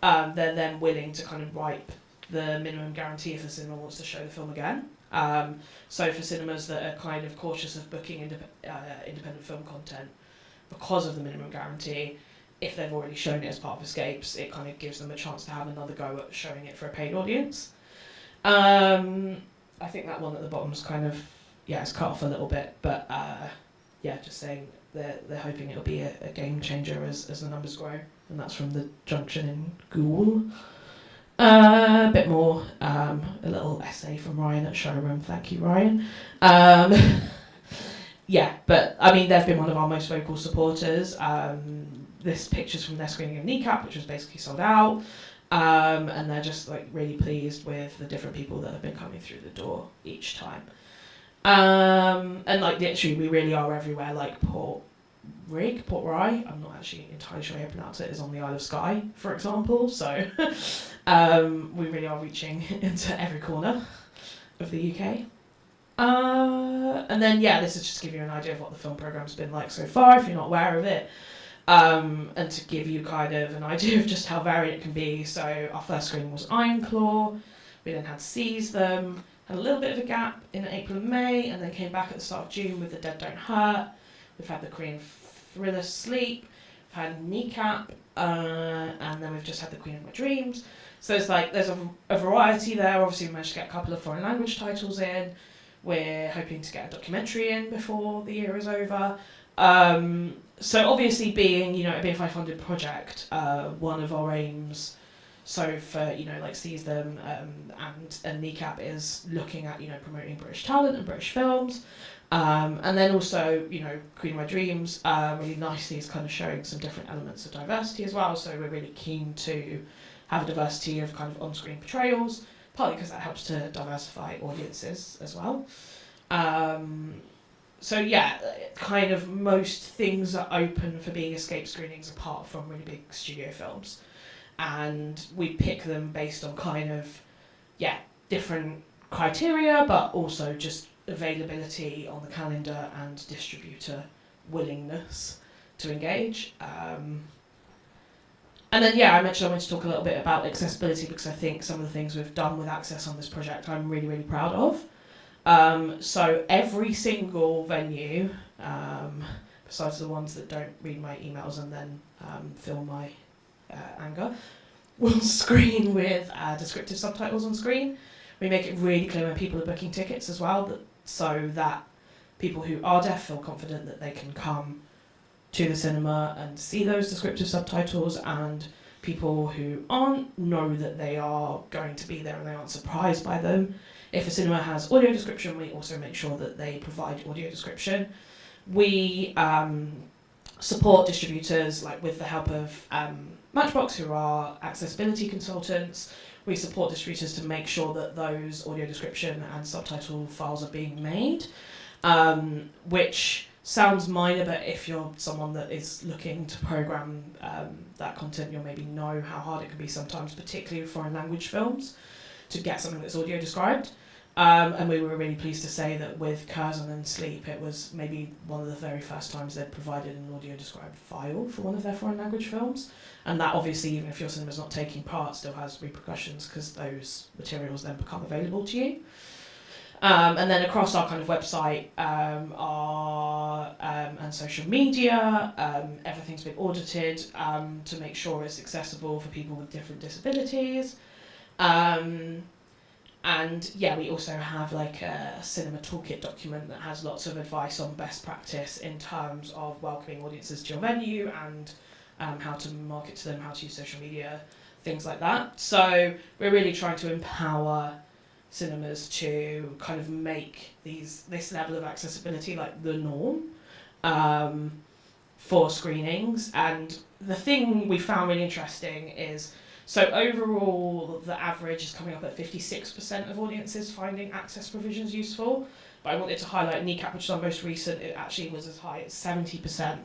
they're then willing to kind of write the minimum guarantee if the cinema wants to show the film again. So for cinemas that are kind of cautious of booking independent film content because of the minimum guarantee, if they've already shown it as part of Escapes, it kind of gives them a chance to have another go at showing it for a paid audience. I think that one at the bottom is kind of, yeah, it's cut off a little bit, but yeah, just saying they're hoping it'll be a game changer as the numbers grow, and that's from the Junction in Google. A bit more, a little essay from Ryan at Showroom. Thank you, Ryan. Yeah, but I mean, they've been one of our most vocal supporters. This picture's from their screening of Kneecap, which was basically sold out. And they're just like really pleased with the different people that have been coming through the door each time. And like literally, we really are everywhere. Like Port Rye, I'm not actually entirely sure how to pronounce it, is on the Isle of Skye, for example. So we really are reaching into every corner of the UK. And then yeah, this is just to give you an idea of what the film programme's been like so far, if you're not aware of it. And to give you kind of an idea of just how varied it can be. So our first screening was Ironclaw, we then had Seize Them, had a little bit of a gap in April and May, and then came back at the start of June with The Dead Don't Hurt. We've had the Korean thriller Sleep, we've had Kneecap, and then we've just had The Queen of My Dreams. So it's like there's a variety there. Obviously we managed to get a couple of foreign language titles in. We're hoping to get a documentary in before the year is over. So obviously being, you know, a BFI funded project, one of our aims, so for, you know, like Seize Them and Kneecap is looking at, you know, promoting British talent and British films. And then also, Queen of My Dreams really nicely is kind of showing some different elements of diversity as well. So we're really keen to have a diversity of kind of on-screen portrayals, partly because that helps to diversify audiences as well. So yeah, kind of most things are open for being escape screenings apart from really big studio films. And we pick them based on kind of, different criteria, but also just availability on the calendar and distributor willingness to engage. And then, I mentioned I wanted to talk a little bit about accessibility because I think some of the things we've done with access on this project I'm really, really proud of. So every single venue, besides the ones that don't read my emails and then feel my anger, will screen with descriptive subtitles on screen. We make it really clear when people are booking tickets as well, so that people who are deaf feel confident that they can come to the cinema and see those descriptive subtitles, and people who aren't know that they are going to be there and they aren't surprised by them. If a cinema has audio description, we also make sure that they provide audio description. We support distributors with the help of Matchbox, who are accessibility consultants. We support distributors to make sure that those audio description and subtitle files are being made, which sounds minor, but if you're someone that is looking to program that content, you'll maybe know how hard it can be sometimes, particularly with foreign language films, to get something that's audio described. And we were really pleased to say that with Curzon and Sleep, it was maybe one of the very first times they'd provided an audio described file for one of their foreign language films. And that obviously, even if your cinema's not taking part, still has repercussions because those materials then become available to you. And then across our kind of website and social media, everything's been audited to make sure it's accessible for people with different disabilities. And we also have a cinema toolkit document that has lots of advice on best practice in terms of welcoming audiences to your venue and how to market to them, how to use social media, things like that. So we're really trying to empower cinemas to kind of make this level of accessibility the norm for screenings. And the thing we found really interesting is, so overall the average is coming up at 56% of audiences finding access provisions useful, but I wanted to highlight NECAP, which is our most recent. It actually was as high as 70%.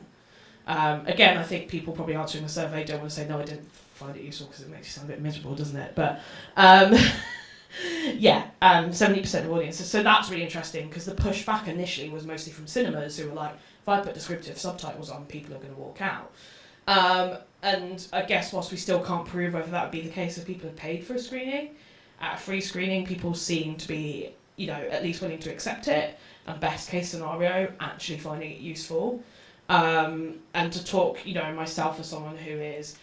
Again, I think people probably answering the survey don't want to say, no, I didn't find it useful, because it makes you sound a bit miserable, doesn't it? But 70% of audiences. So that's really interesting, because the pushback initially was mostly from cinemas who were like, if I put descriptive subtitles on, people are going to walk out. And I guess whilst we still can't prove whether that would be the case if people have paid for a screening, at a free screening, people seem to be, at least willing to accept it, and best case scenario, actually finding it useful. And to talk, myself as someone who is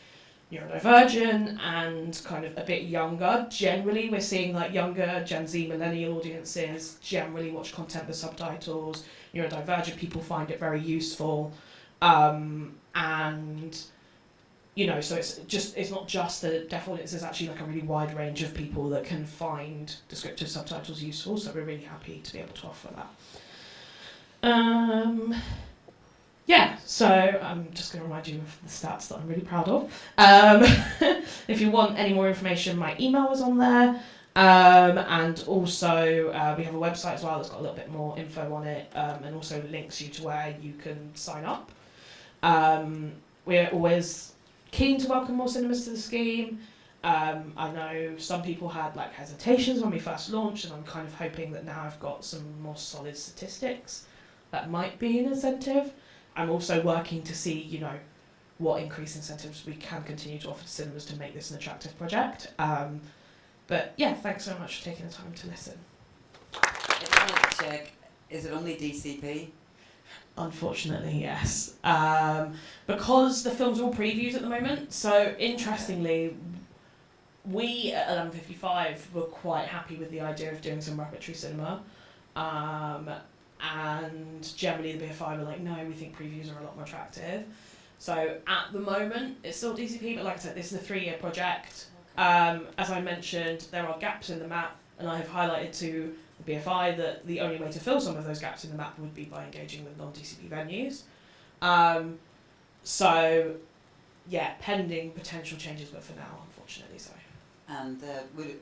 neurodivergent and kind of a bit younger, generally we're seeing younger Gen Z millennial audiences generally watch content with subtitles. Neurodivergent people find it very useful. And so it's not just the deaf audience, there's actually a really wide range of people that can find descriptive subtitles useful, so we're really happy to be able to offer that. So I'm just going to remind you of the stats that I'm really proud of. If you want any more information, my email is on there. And also we have a website as well that's got a little bit more info on it, and also links you to where you can sign up. We're always keen to welcome more cinemas to the scheme. I know some people had hesitations when we first launched, and I'm kind of hoping that now I've got some more solid statistics that might be an incentive. I'm also working to see, what increased incentives we can continue to offer to cinemas to make this an attractive project. But thanks so much for taking the time to listen. I just wanted to check, is it only DCP? Unfortunately, yes. Because the films are all previews at the moment, so interestingly, we at 1155 were quite happy with the idea of doing some repertory cinema. And generally the BFI were like, no, we think previews are a lot more attractive. So at the moment, it's still DCP, but like I said, this is a 3-year project. As I mentioned, there are gaps in the map, and I have highlighted to the BFI that the only way to fill some of those gaps in the map would be by engaging with non-DCP venues. So, yeah, pending potential changes, but for now, unfortunately, so. And we're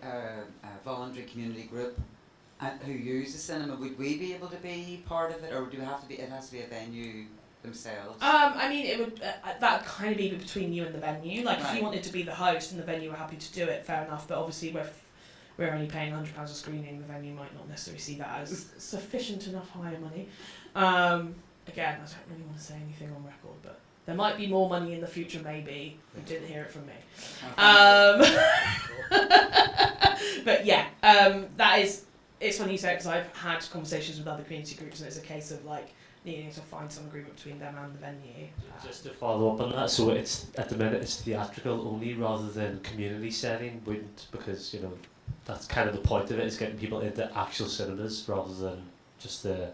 a voluntary community group who use the cinema. Would we be able to be part of it, or do we have to be? It has to be a venue themselves. I mean, it would that would kind of be between you and the venue. Like, if you wanted to be the host and the venue were happy to do it, fair enough. But obviously, we're only paying £100 a screening. The venue might not necessarily see that as sufficient enough higher money. Again, I don't really want to say anything on record, but there might be more money in the future. Maybe you didn't hear it from me. But yeah, that is. It's funny you say it because I've had conversations with other community groups, and it's a case of like needing to find some agreement between them and the venue. Just to follow up on that, so it's at the minute it's theatrical only rather than community setting, because you know that's kind of the point of it, is getting people into actual cinemas rather than just the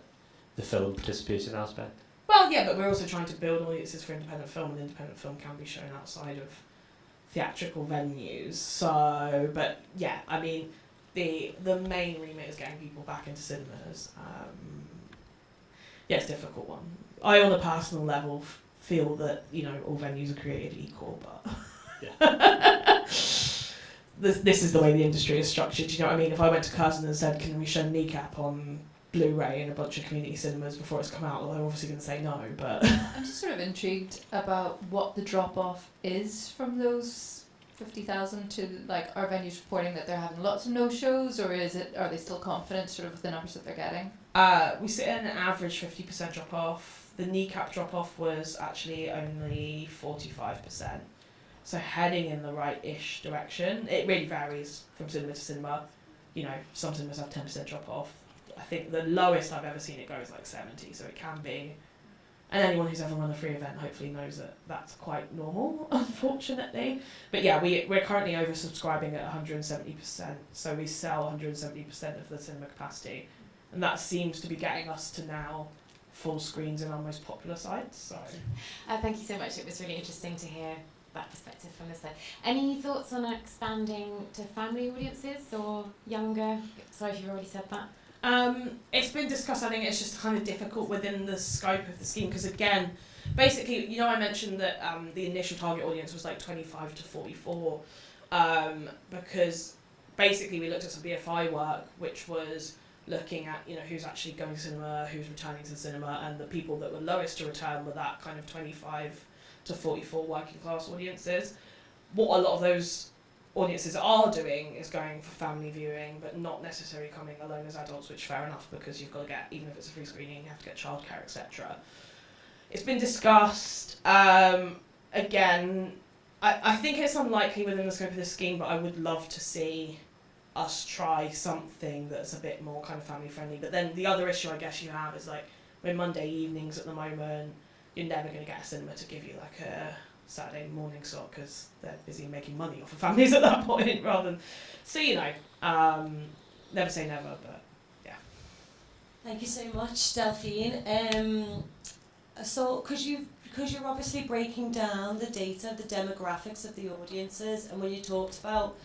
film participation aspect. Well, yeah, but we're also trying to build audiences for independent film, and independent film can be shown outside of theatrical venues. So, but yeah, I mean, the main remit is getting people back into cinemas. Yeah, it's a difficult one. I, on a personal level, feel that, you know, all venues are created equal, but this is the way the industry is structured. You know what I mean? If I went to Cousin and said, "Can we show Kneecap on Blu-ray in a bunch of community cinemas before it's come out?" Well, they're obviously going to say no. But I'm just sort of intrigued about what the drop-off is from those 50,000 to, like, are venues reporting that they're having lots of no-shows, or are they still confident sort of with the numbers that they're getting? We sit at an average 50% drop-off. The Kneecap drop-off was actually only 45%. So heading in the right-ish direction. It really varies from cinema to cinema. You know, some cinemas have 10% drop-off. I think the lowest I've ever seen it go is like 70, so it can be. And anyone who's ever run a free event hopefully knows that that's quite normal, unfortunately. But yeah, we're currently oversubscribing at 170%, so we sell 170% of the cinema capacity. And that seems to be getting us to now full screens in our most popular sites. So. Thank you so much. It was really interesting to hear that perspective from this side. Any thoughts on expanding to family audiences or younger? Sorry if you've already said that. It's been discussed. I think it's just kind of difficult within the scope of the scheme because, again, basically, you know, I mentioned that the initial target audience was like 25 to 44 because basically we looked at some BFI work which was looking at, you know, who's actually going to cinema, who's returning to the cinema, and the people that were lowest to return were that kind of 25 to 44 working class audiences. What a lot of those audiences are doing is going for family viewing, but not necessarily coming alone as adults, which fair enough because you've got to get, even if it's a free screening, you have to get childcare, etc. It's been discussed. Again, I think it's unlikely within the scope of this scheme, but I would love to see us try something that's a bit more kind of family friendly. But then the other issue I guess you have is like with Monday evenings at the moment, you're never going to get a cinema to give you like a Saturday morning slot because they're busy making money off of families at that point rather than, so you know, never say never, but yeah. Thank you so much, Delphine. So because you're obviously breaking down the data, the demographics of the audiences, and when you talked about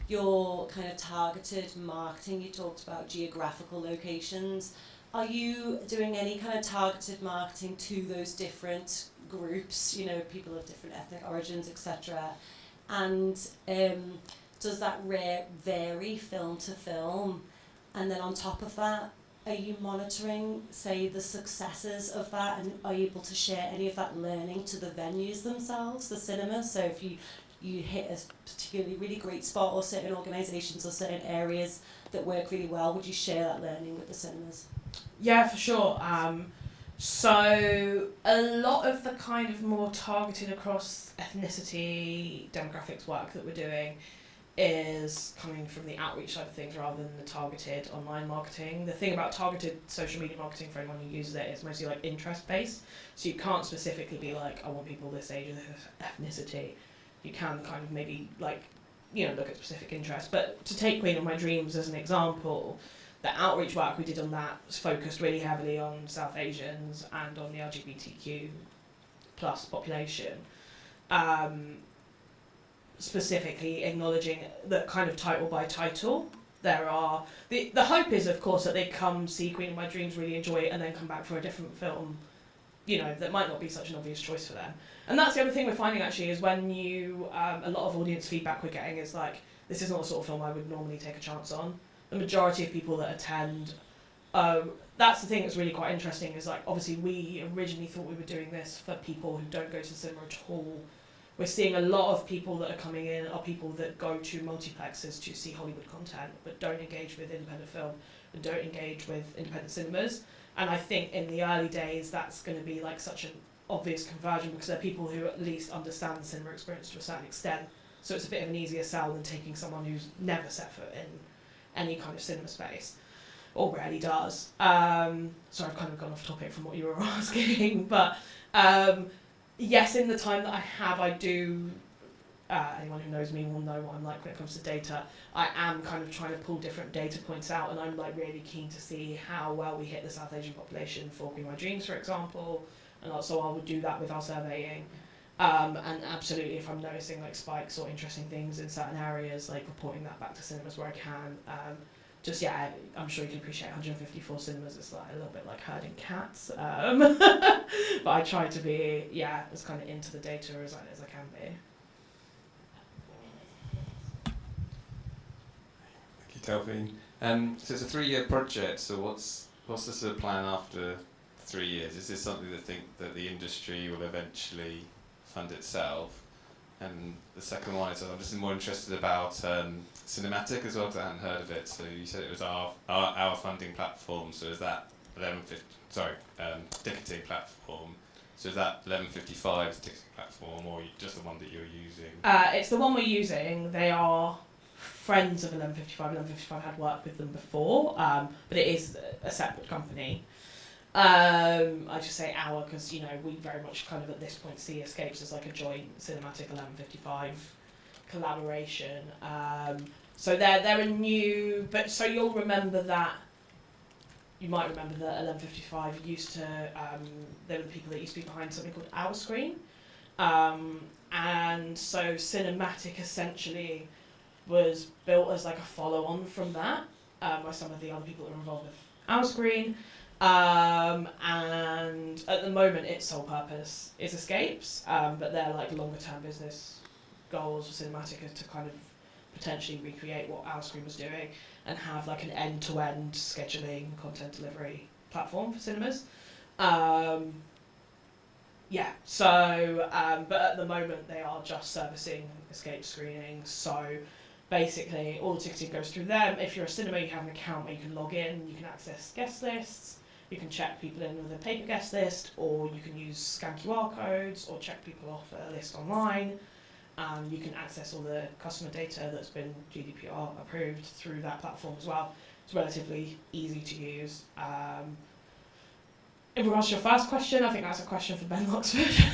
your kind of targeted marketing, you talked about geographical locations. Are you doing any kind of targeted marketing to those different groups, you know, people of different ethnic origins, etc.? And does that vary film to film? And then on top of that, are you monitoring, say, the successes of that, and are you able to share any of that learning to the venues themselves, the cinemas? So if you hit a particularly really great spot, or certain organisations or certain areas that work really well, would you share that learning with the cinemas? Yeah, for sure. So a lot of the kind of more targeted across ethnicity, demographics work that we're doing is coming from the outreach side of things rather than the targeted online marketing. The thing about targeted social media marketing for anyone who uses it is mostly like interest based. So you can't specifically be like, I want people this age and this ethnicity. You can kind of maybe like, you know, look at specific interests. But to take Queen of My Dreams as an example, the outreach work we did on that was focused really heavily on South Asians and on the LGBTQ plus population. Specifically acknowledging that kind of title by title there are the hope is, of course, that they come see Queen of My Dreams, really enjoy it, and then come back for a different film, you know, that might not be such an obvious choice for them. And that's the other thing we're finding actually, is when you a lot of audience feedback we're getting is like, this is not the sort of film I would normally take a chance on. The majority of people that attend, that's the thing that's really quite interesting, is like, obviously we originally thought we were doing this for people who don't go to the cinema at all. We're seeing a lot of people that are coming in are people that go to multiplexes to see Hollywood content, but don't engage with independent film, and don't engage with independent cinemas. And I think in the early days, that's going to be like such an obvious conversion, because they're people who at least understand the cinema experience to a certain extent. So it's a bit of an easier sell than taking someone who's never set foot in any kind of cinema space, or rarely does. Sorry, I've kind of gone off topic from what you were asking, but yes, in the time that I have, I do, anyone who knows me will know what I'm like when it comes to data. I am kind of trying to pull different data points out, and I'm like really keen to see how well we hit the South Asian population for Queen of My Dreams, for example, and also I would do that with our surveying. And absolutely, if I'm noticing like spikes or interesting things in certain areas, like reporting that back to cinemas where I can. Just, yeah, I'm sure you can appreciate 154 cinemas, it's like a little bit like herding cats. But I try to be, yeah, as kind of into the data as I can be. Thank you, Delphine. So it's a 3-year project, so what's the sort of plan after 3 years? Is this something that the industry will eventually fund itself? And the second one is, I'm just more interested about Cinematic as well, because I hadn't heard of it. So you said it was our funding platform. So is that ticketing platform? So is that 1155's ticketing platform, or just the one that you're using? It's the one we're using. They are friends of 1155. 1155 had worked with them before, but it is a separate company. I just say our because, you know, we very much kind of at this point see Escapes as like a joint Cinematic 1155 collaboration. So they're a new, but so you'll remember that, you might remember that 1155 used to, they were the people that used to be behind something called Our Screen. And so Cinematic essentially was built as like a follow-on from that, by some of the other people that were involved with Our Screen. And at the moment its sole purpose is Escapes, but they're like longer term business goals for Cinematic is to kind of potentially recreate what Our Screen was doing and have like an end-to-end scheduling, content delivery platform for cinemas. Yeah, so but at the moment they are just servicing Escape screenings, so basically all the ticketing goes through them. If you're a cinema, you have an account where you can log in, you can access guest lists, you can check people in with a paper guest list, or you can use scan QR codes or check people off a list online. You can access all the customer data that's been GDPR approved through that platform as well. It's relatively easy to use. In regards to your first question, I think that's a question for Ben Luxford.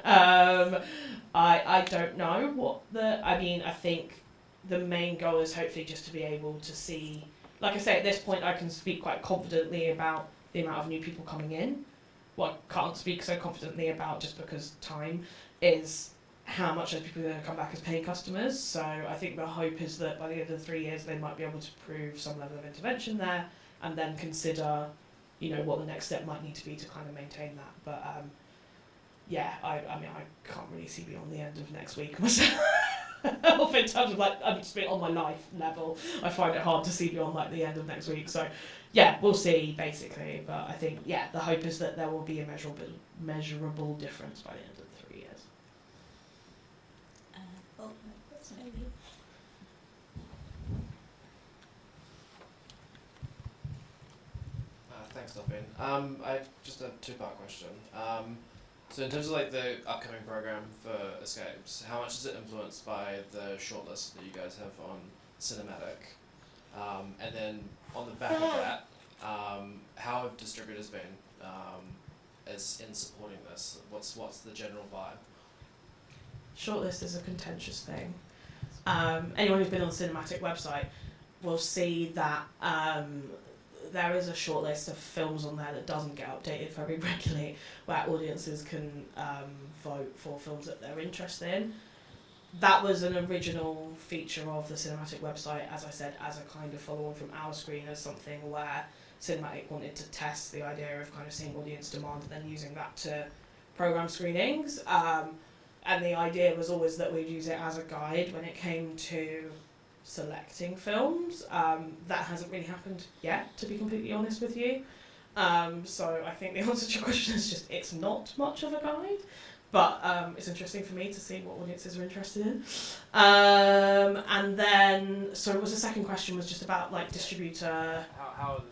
I don't know what I think the main goal is hopefully just to be able to see, like I say, at this point I can speak quite confidently about the amount of new people coming in. What I can't speak so confidently about, just because time, is how much those people are going to come back as paying customers. So I think the hope is that by the end of the 3 years they might be able to prove some level of intervention there, and then consider, you know, what the next step might need to be to kind of maintain that. But yeah, I mean I can't really see beyond the end of next week myself. In terms of like, I mean, just on my life level, I find it hard to see beyond like the end of next week. So yeah, we'll see basically. But I think, yeah, the hope is that there will be a measurable difference by the end of the 3 years. Thanks, Delphine. I just a two-part question. So in terms of like the upcoming program for Escapes, how much is it influenced by the shortlist that you guys have on Cinematic? And then on the back of that, how have distributors been as in supporting this? What's the general vibe? Shortlist is a contentious thing. Anyone who's been on the Cinematic website will see that there is a short list of films on there that doesn't get updated very regularly, where audiences can vote for films that they're interested in. that was an original feature of the Cinematic website, as I said, as a kind of follow-on from our screen, as something where Cinematic wanted to test the idea of kind of seeing audience demand and then using that to program screenings. And the idea was always that we'd use it as a guide when it came to selecting films. That hasn't really happened yet, to be completely honest with you. So I think the answer to your question is just it's not much of a guide, but it's interesting for me to see what audiences are interested in. And then, so was the second question was just about like distributor. How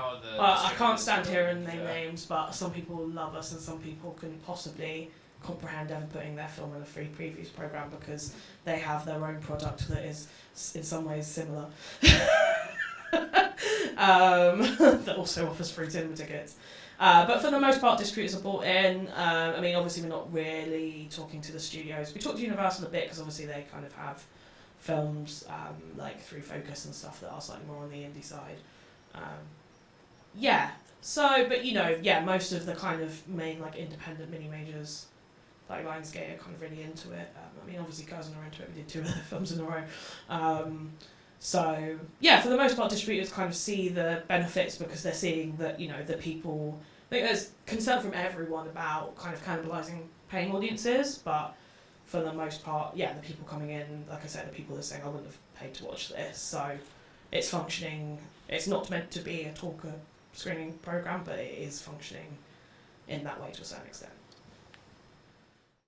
are the I can't stand here and name names, but some people love us and some people couldn't possibly comprehend ever putting their film in a free previews program because they have their own product that is in some ways similar. That also offers free cinema tickets. But for the most part, distributors are bought in. I mean, obviously we're not really talking to the studios. We talk to Universal a bit because obviously they kind of have films like through Focus and stuff that are slightly more on the indie side. Yeah, so, but you know, yeah, most of the kind of main like independent mini majors like Lionsgate are kind of really into it. I mean, obviously Cousin are into it, we did 2 of their films in a row. So, yeah, for the most part, distributors kind of see the benefits because they're seeing that, you know, the people, I think there's concern from everyone about kind of cannibalising paying audiences, but for the most part, yeah, the people coming in, like I said, the people that are saying, I wouldn't have paid to watch this, so it's functioning, it's not meant to be a talker screening programme, but it is functioning in that way to a certain extent.